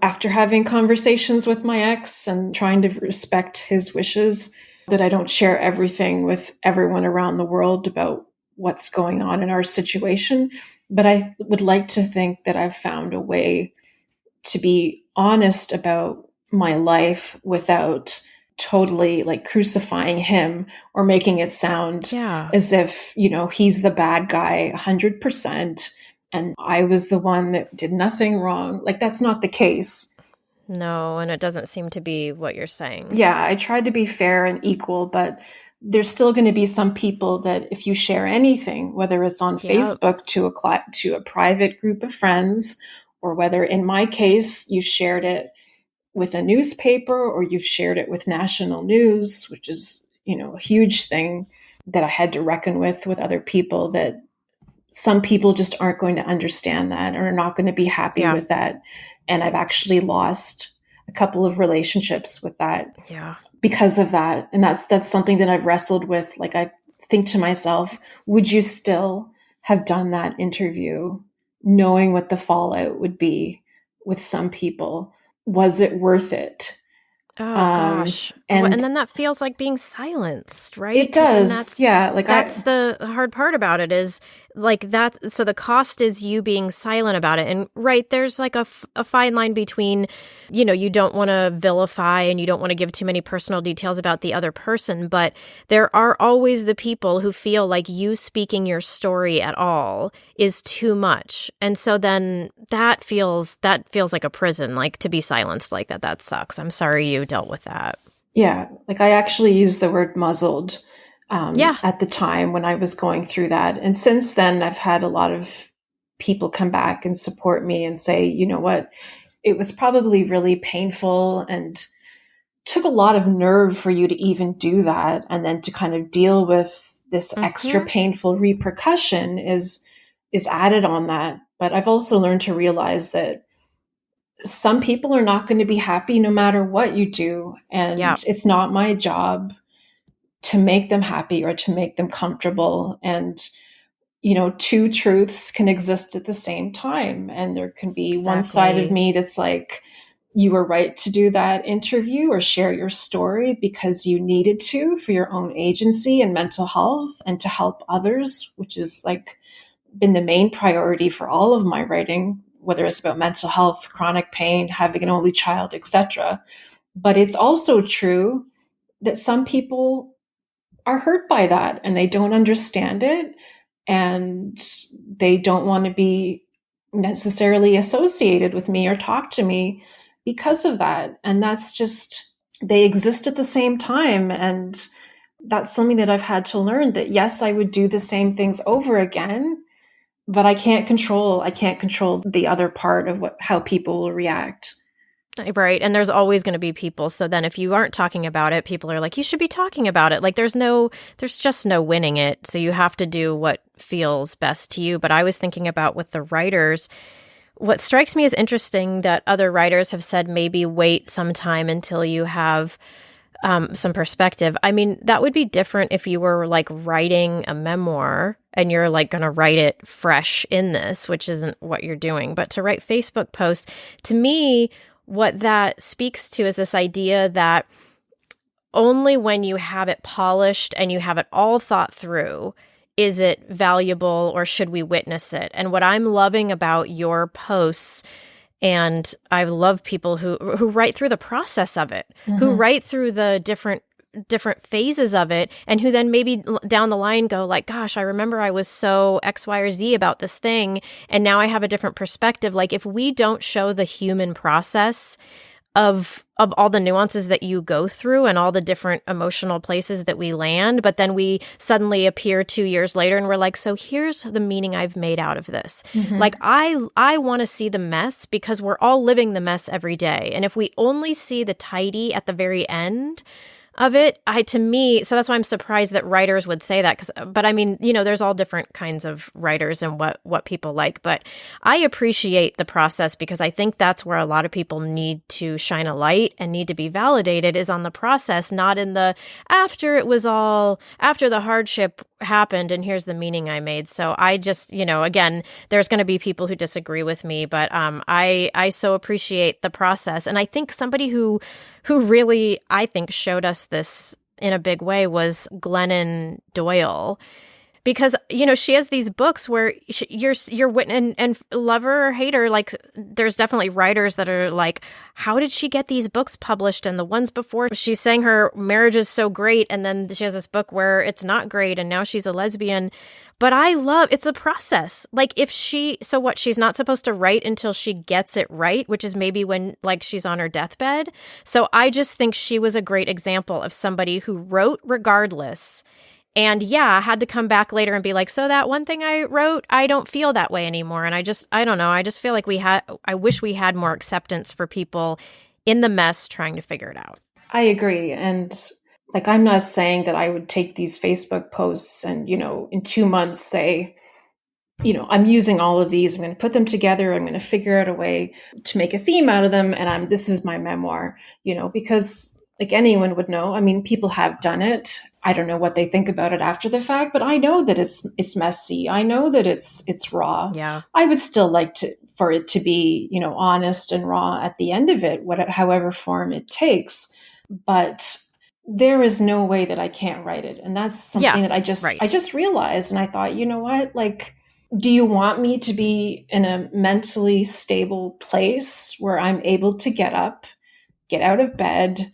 After having conversations with my ex and trying to respect his wishes, that I don't share everything with everyone around the world about what's going on in our situation. But I would like to think that I've found a way to be honest about my life without totally like crucifying him or making it sound as if, he's the bad guy 100% and I was the one that did nothing wrong. Like, that's not the case. No, and it doesn't seem to be what you're saying. Yeah, I tried to be fair and equal, but there's still going to be some people that if you share anything, whether it's on Facebook to a private group of friends, or whether in my case, you shared it with a newspaper or you've shared it with national news, which is, a huge thing that I had to reckon with other people, that some people just aren't going to understand that or are not going to be happy with that. And I've actually lost a couple of relationships with that because of that. And that's something that I've wrestled with. Like, I think to myself, would you still have done that interview knowing what the fallout would be with some people? Was it worth it? Oh, gosh. And then that feels like being silenced, right? It does. That's the hard part about it is like that. So the cost is you being silent about it. And right, there's like a fine line between, you don't want to vilify and you don't want to give too many personal details about the other person. But there are always the people who feel like you speaking your story at all is too much. And so then that feels like a prison, like to be silenced like that. That sucks. I'm sorry you dealt with that. Yeah. Like, I actually used the word muzzled at the time when I was going through that. And since then, I've had a lot of people come back and support me and say, you know what, it was probably really painful and took a lot of nerve for you to even do that. And then to kind of deal with this extra painful repercussion is added on that. But I've also learned to realize that some people are not going to be happy no matter what you do. And it's not my job to make them happy or to make them comfortable. And, two truths can exist at the same time. And there can be one side of me that's like, you were right to do that interview or share your story because you needed to for your own agency and mental health and to help others, which is like been the main priority for all of my writing, whether it's about mental health, chronic pain, having an only child, etc. But it's also true that some people are hurt by that and they don't understand it and they don't want to be necessarily associated with me or talk to me because of that. And that's just, they exist at the same time. And that's something that I've had to learn, that yes, I would do the same things over again, but I can't control the other part of how people will react. Right. And there's always going to be people. So then if you aren't talking about it, people are like, you should be talking about it. Like there's just no winning it. So you have to do what feels best to you. But I was thinking about with the writers, what strikes me as interesting that other writers have said, maybe wait some time until you have some perspective. I mean, that would be different if you were like writing a memoir and you're like going to write it fresh in this, which isn't what you're doing. But to write Facebook posts, to me, what that speaks to is this idea that only when you have it polished and you have it all thought through is it valuable or should we witness it. And what I'm loving about your posts, and I love people who write through the process of it, who write through the different phases of it, and who then maybe down the line go like, gosh, I remember I was so X, Y, or Z about this thing, and now I have a different perspective. Like if we don't show the human process of all the nuances that you go through and all the different emotional places that we land, but then we suddenly appear 2 years later and we're like, so here's the meaning I've made out of this. Like I want to see the mess because we're all living the mess every day. And if we only see the tidy at the very end of it, so that's why I'm surprised that writers would say that. But I mean, there's all different kinds of writers and what people like. But I appreciate the process because I think that's where a lot of people need to shine a light and need to be validated is on the process, not in the after the hardship happened and here's the meaning I made. So I just, again, there's going to be people who disagree with me, but I so appreciate the process. And I think somebody who really, I think, showed us this in a big way was Glennon Doyle. Because, she has these books where you're witness and love her or hate her. Like, there's definitely writers that are like, how did she get these books published? And the ones before, she's saying her marriage is so great. And then she has this book where it's not great. And now she's a lesbian. But it's a process. Like she's not supposed to write until she gets it right, which is maybe when like she's on her deathbed. So I just think she was a great example of somebody who wrote regardless. And yeah, had to come back later and be like, so that one thing I wrote, I don't feel that way anymore. And I don't know. I just feel like I wish we had more acceptance for people in the mess trying to figure it out. I agree. And like, I'm not saying that I would take these Facebook posts and, in 2 months say, I'm using all of these, I'm going to put them together, I'm going to figure out a way to make a theme out of them. And this is my memoir, because like anyone would know, I mean, people have done it. I don't know what they think about it after the fact, but I know that it's messy. I know that it's raw. Yeah. I would still like for it to be, honest and raw at the end of it, however form it takes. But there is no way that I can't write it. And that's something that I just realized. And I thought, you know what, like, do you want me to be in a mentally stable place where I'm able to get up, get out of bed,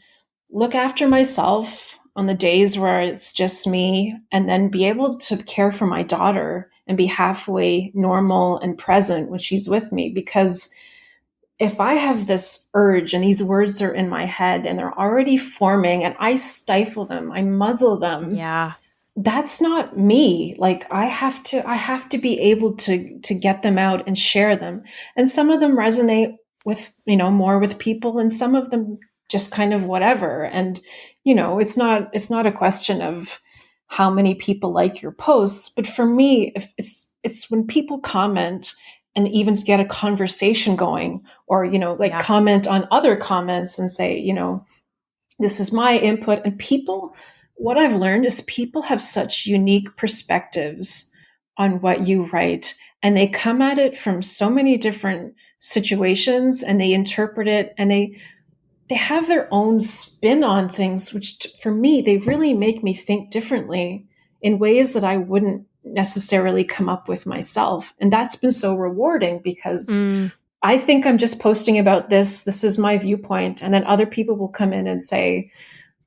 look after myself on the days where it's just me, and then be able to care for my daughter and be halfway normal and present when she's with me? Because if I have this urge and these words are in my head and they're already forming and I stifle them, I muzzle them. Yeah. That's not me. Like I have to be able to get them out and share them. And some of them resonate with, more with people, and some of them just kind of whatever. And, it's not a question of how many people like your posts, but for me, if it's when people comment and even get a conversation going, or, comment on other comments and say, this is my input. And what I've learned is people have such unique perspectives on what you write. and they come at it from so many different situations, and they interpret it, and they have their own spin on things, which for me, they really make me think differently in ways that I wouldn't necessarily come up with myself. And that's been so rewarding because I think I'm just posting about this. This is my viewpoint. And then other people will come in and say,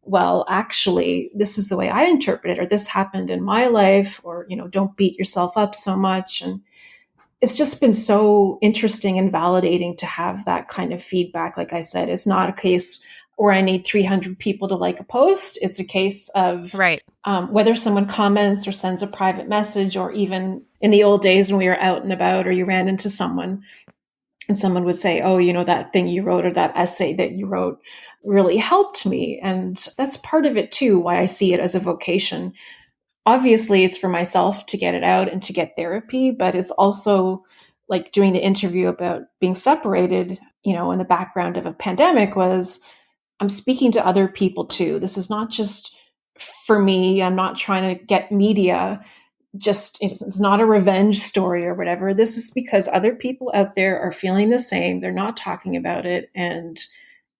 well, actually, this is the way I interpret it, or this happened in my life, or, don't beat yourself up so much. And it's just been so interesting and validating to have that kind of feedback. Like I said, it's not a case where I need 300 people to like a post. It's a case of Right. Whether someone comments or sends a private message, or even in the old days when we were out and about, or you ran into someone and someone would say, oh, that thing you wrote or that essay that you wrote really helped me. And that's part of it too, why I see it as a vocation. Obviously, it's for myself to get it out and to get therapy, but it's also like doing the interview about being separated, in the background of a pandemic was I'm speaking to other people too. This is not just for me. I'm not trying to get media. It's not a revenge story or whatever. This is because other people out there are feeling the same. They're not talking about it. And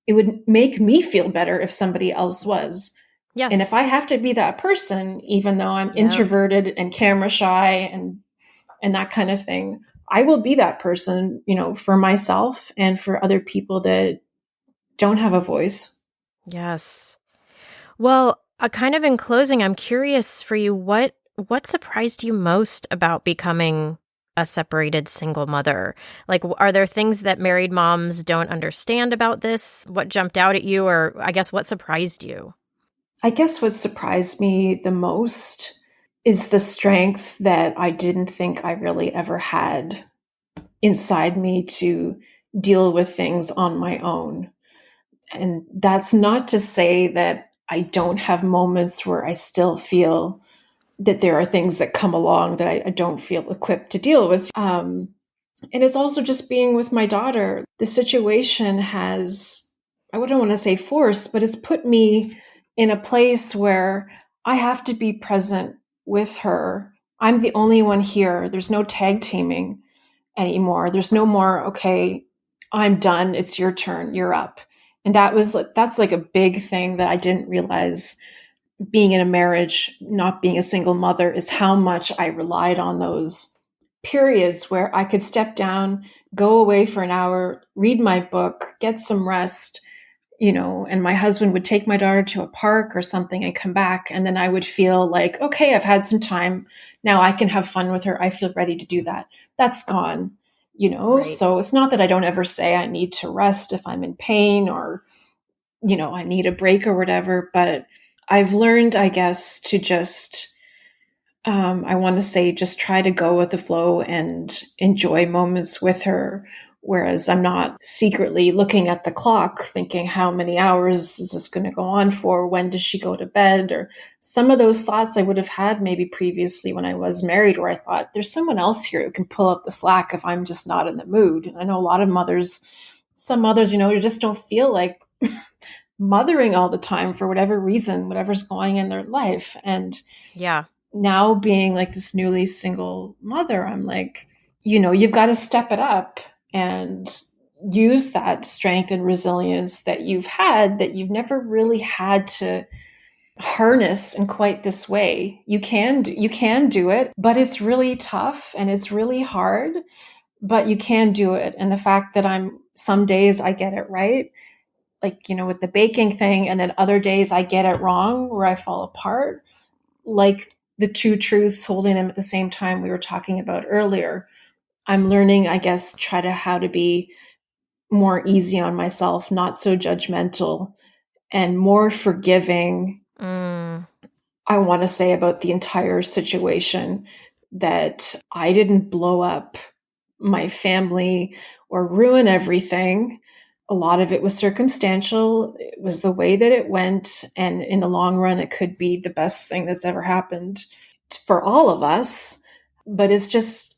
it would make me feel better if somebody else was. Yes. And if I have to be that person, even though I'm introverted and camera shy and that kind of thing, I will be that person, for myself and for other people that don't have a voice. Yes. Well, kind of in closing, I'm curious for you, what surprised you most about becoming a separated single mother? Like, are there things that married moms don't understand about this? What jumped out at you, or I guess what surprised you? I guess what surprised me the most is the strength that I didn't think I really ever had inside me to deal with things on my own. And that's not to say that I don't have moments where I still feel that there are things that come along that I don't feel equipped to deal with. And it's also just being with my daughter. The situation has, I wouldn't want to say forced, but it's put me in a place where I have to be present with her. I'm the only one here. There's no tag teaming anymore. There's no more, okay, I'm done. It's your turn. You're up. And that's like a big thing that I didn't realize being in a marriage, not being a single mother, is how much I relied on those periods where I could step down, go away for an hour, read my book, get some rest, and my husband would take my daughter to a park or something and come back. And then I would feel like, okay, I've had some time. Now I can have fun with her. I feel ready to do that. That's gone, Right. So it's not that I don't ever say I need to rest if I'm in pain or, I need a break or whatever, but I've learned, I guess, to just, I want to say, just try to go with the flow and enjoy moments with her. Whereas I'm not secretly looking at the clock thinking, how many hours is this going to go on for? When does she go to bed? Or some of those thoughts I would have had maybe previously when I was married, where I thought there's someone else here who can pull up the slack if I'm just not in the mood. I know a lot of mothers, some mothers, you just don't feel like mothering all the time for whatever reason, whatever's going in their life. And now being like this newly single mother, I'm like, you've got to step it up and use that strength and resilience that you've had, that you've never really had to harness in quite this way. You can do it, but it's really tough and it's really hard, but you can do it. And the fact that some days I get it right, like, with the baking thing, and then other days I get it wrong where I fall apart, like the two truths, holding them at the same time we were talking about earlier. I'm learning, I guess, how to be more easy on myself, not so judgmental, and more forgiving. I want to say about the entire situation, that I didn't blow up my family or ruin everything. A lot of it was circumstantial. It was the way that it went. And in the long run, it could be the best thing that's ever happened for all of us. But it's just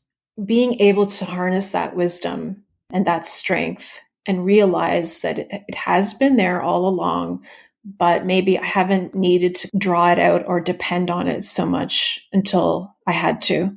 being able to harness that wisdom and that strength and realize that it has been there all along, but maybe I haven't needed to draw it out or depend on it so much until I had to.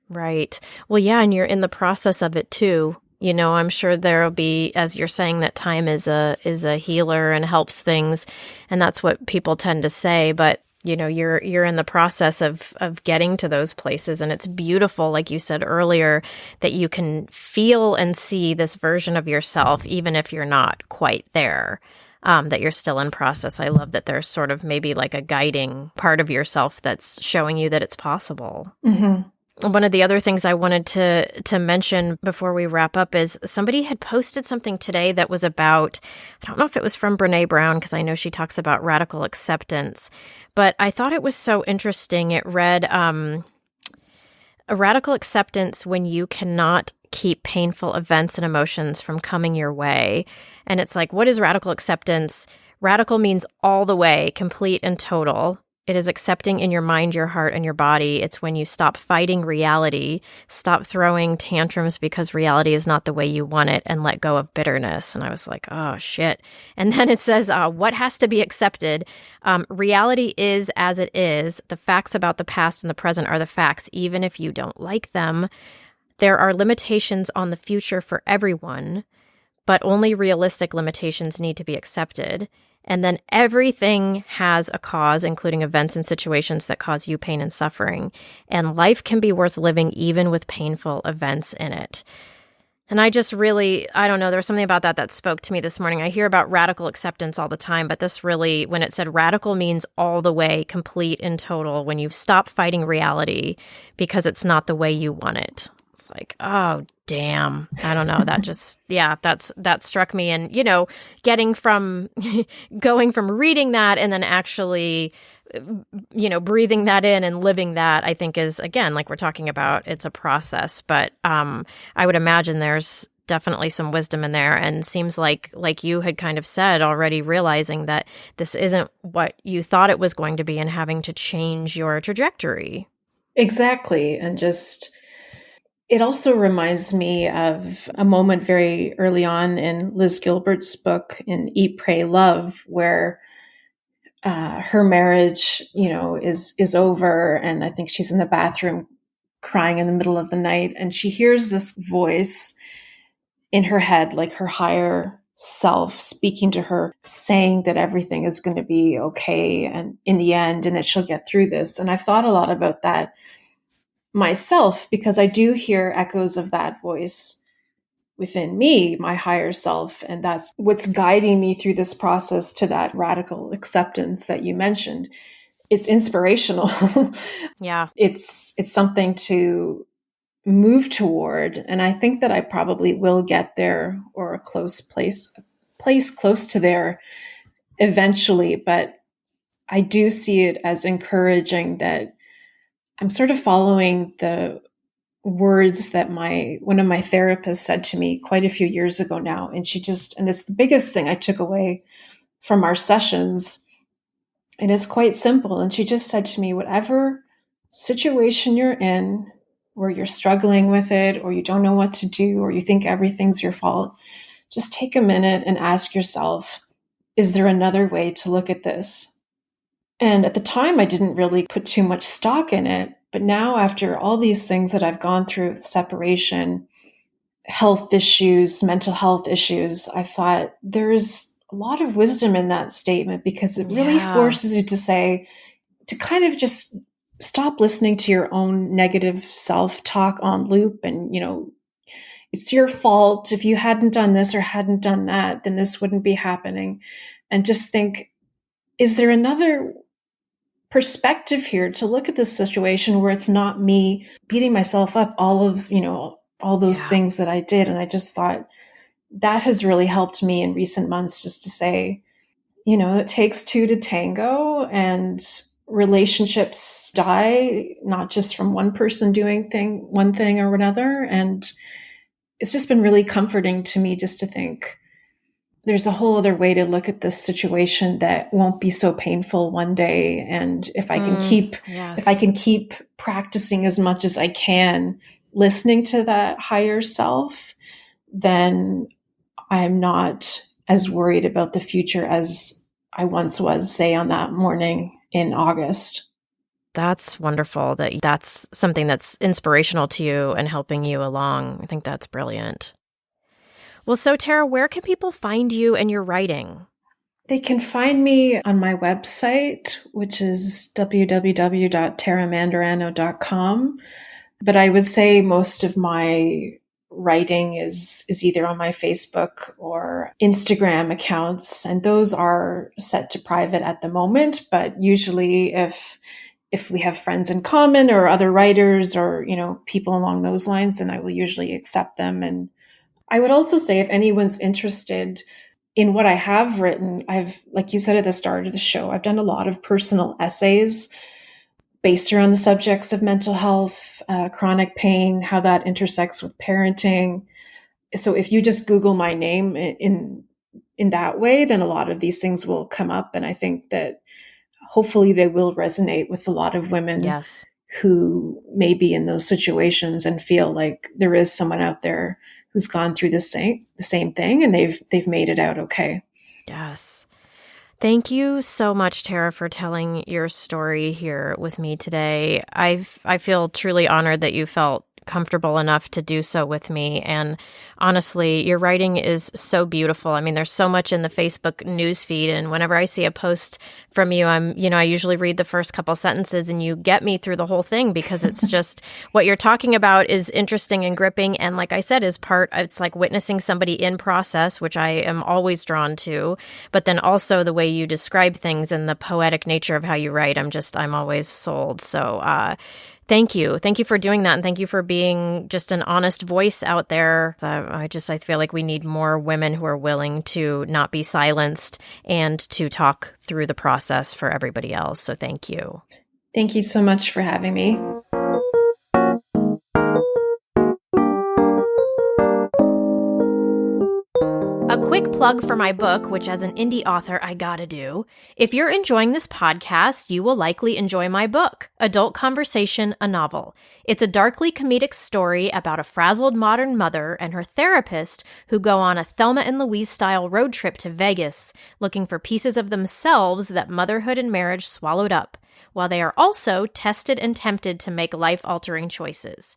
Right. Well, yeah, and you're in the process of it too. I'm sure there'll be, as you're saying, that time is a healer and helps things, and that's what people tend to say. But you're in the process of getting to those places, and it's beautiful, like you said earlier, that you can feel and see this version of yourself, even if you're not quite there. That you're still in process. I love that there's sort of maybe like a guiding part of yourself that's showing you that it's possible. Mm-hmm. One of the other things I wanted to mention before we wrap up is somebody had posted something today that was about, I don't know if it was from Brene Brown, because I know she talks about radical acceptance, but I thought it was so interesting. It read, a radical acceptance when you cannot keep painful events and emotions from coming your way. And it's like, what is radical acceptance? Radical means all the way, complete and total. It is accepting in your mind, your heart, and your body. It's when you stop fighting reality, stop throwing tantrums because reality is not the way you want it, and let go of bitterness. And I was like, oh, shit. And then it says, what has to be accepted? Reality is as it is. The facts about the past and the present are the facts, even if you don't like them. There are limitations on the future for everyone, but only realistic limitations need to be accepted. And then everything has a cause, including events and situations that cause you pain and suffering. And life can be worth living even with painful events in it. And I just really, I don't know, there was something about that spoke to me this morning. I hear about radical acceptance all the time, but this really, when it said radical means all the way, complete and total, when you stop fighting reality because it's not the way you want it. It's like, oh, damn. I don't know. That just, yeah, that struck me. And, getting from, going from reading that and then actually, breathing that in and living that, I think is, again, like we're talking about, it's a process. But I would imagine there's definitely some wisdom in there, and seems like you had kind of said already, realizing that this isn't what you thought it was going to be and having to change your trajectory. Exactly. And just, it also reminds me of a moment very early on in Liz Gilbert's book in Eat, Pray, Love, where her marriage, is over, and I think she's in the bathroom crying in the middle of the night, and she hears this voice in her head, like her higher self speaking to her, saying that everything is going to be okay and in the end, and that she'll get through this. And I've thought a lot about that myself, because I do hear echoes of that voice within me, my higher self. And that's what's guiding me through this process to that radical acceptance that you mentioned. It's inspirational. Yeah. It's something to move toward. And I think that I probably will get there, or a place close to there eventually. But I do see it as encouraging that I'm sort of following the words that one of my therapists said to me quite a few years ago now. And and it's the biggest thing I took away from our sessions. It is quite simple. And she just said to me, whatever situation you're in, where you're struggling with it, or you don't know what to do, or you think everything's your fault, just take a minute and ask yourself, is there another way to look at this? And at the time, I didn't really put too much stock in it. But now, after all these things that I've gone through, separation, health issues, mental health issues, I thought there's a lot of wisdom in that statement, because it really forces you to kind of just stop listening to your own negative self-talk on loop. And, it's your fault. If you hadn't done this or hadn't done that, then this wouldn't be happening. And just think, is there another perspective here to look at this situation where it's not me beating myself up all those things that I did? And I just thought that has really helped me in recent months, just to say, it takes two to tango, and relationships die not just from one person doing one thing or another. And it's just been really comforting to me just to think there's a whole other way to look at this situation that won't be so painful one day. And if I can keep practicing as much as I can, listening to that higher self, then I'm not as worried about the future as I once was, say, on that morning in August. That's wonderful that that's something that's inspirational to you and helping you along. I think that's brilliant. Well, so Tara, where can people find you and your writing? They can find me on my website, which is www.taramandarano.com. But I would say most of my writing is either on my Facebook or Instagram accounts, and those are set to private at the moment. But usually, if we have friends in common or other writers or people along those lines, then I will usually accept them. And I would also say if anyone's interested in what I have written, like you said at the start of the show, I've done a lot of personal essays based around the subjects of mental health, chronic pain, how that intersects with parenting. So if you just Google my name in that way, then a lot of these things will come up. And I think that hopefully they will resonate with a lot of women Yes. who may be in those situations and feel like there is someone out there who's gone through the same thing and they've made it out okay. Yes. Thank you so much, Tara, for telling your story here with me today. I feel truly honored that you felt comfortable enough to do so with me. And honestly, your writing is so beautiful. I mean, there's so much in the Facebook newsfeed, and whenever I see a post from you, I usually read the first couple sentences, and you get me through the whole thing because it's just what you're talking about is interesting and gripping. And like I said, it's like witnessing somebody in process, which I am always drawn to, but then also the way you describe things and the poetic nature of how you write. I'm always sold. So, thank you. Thank you for doing that. And thank you for being just an honest voice out there. I feel like we need more women who are willing to not be silenced and to talk through the process for everybody else. So thank you. Thank you so much for having me. A quick plug for my book, which as an indie author, I gotta do. If you're enjoying this podcast, you will likely enjoy my book, Adult Conversation, a Novel. It's a darkly comedic story about a frazzled modern mother and her therapist who go on a Thelma and Louise-style road trip to Vegas, looking for pieces of themselves that motherhood and marriage swallowed up, while they are also tested and tempted to make life-altering choices.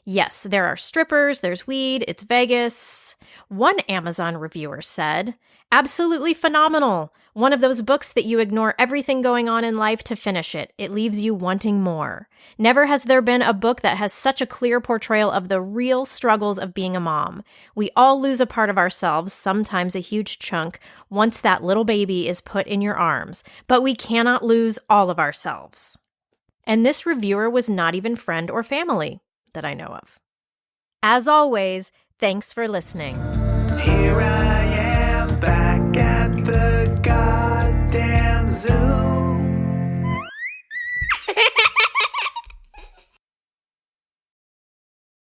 Yes, there are strippers, there's weed, it's Vegas. One Amazon reviewer said, "Absolutely phenomenal. One of those books that you ignore everything going on in life to finish it. It leaves you wanting more. Never has there been a book that has such a clear portrayal of the real struggles of being a mom. We all lose a part of ourselves, sometimes a huge chunk, once that little baby is put in your arms. But we cannot lose all of ourselves." And this reviewer was not even friend or family that I know of. As always, thanks for listening.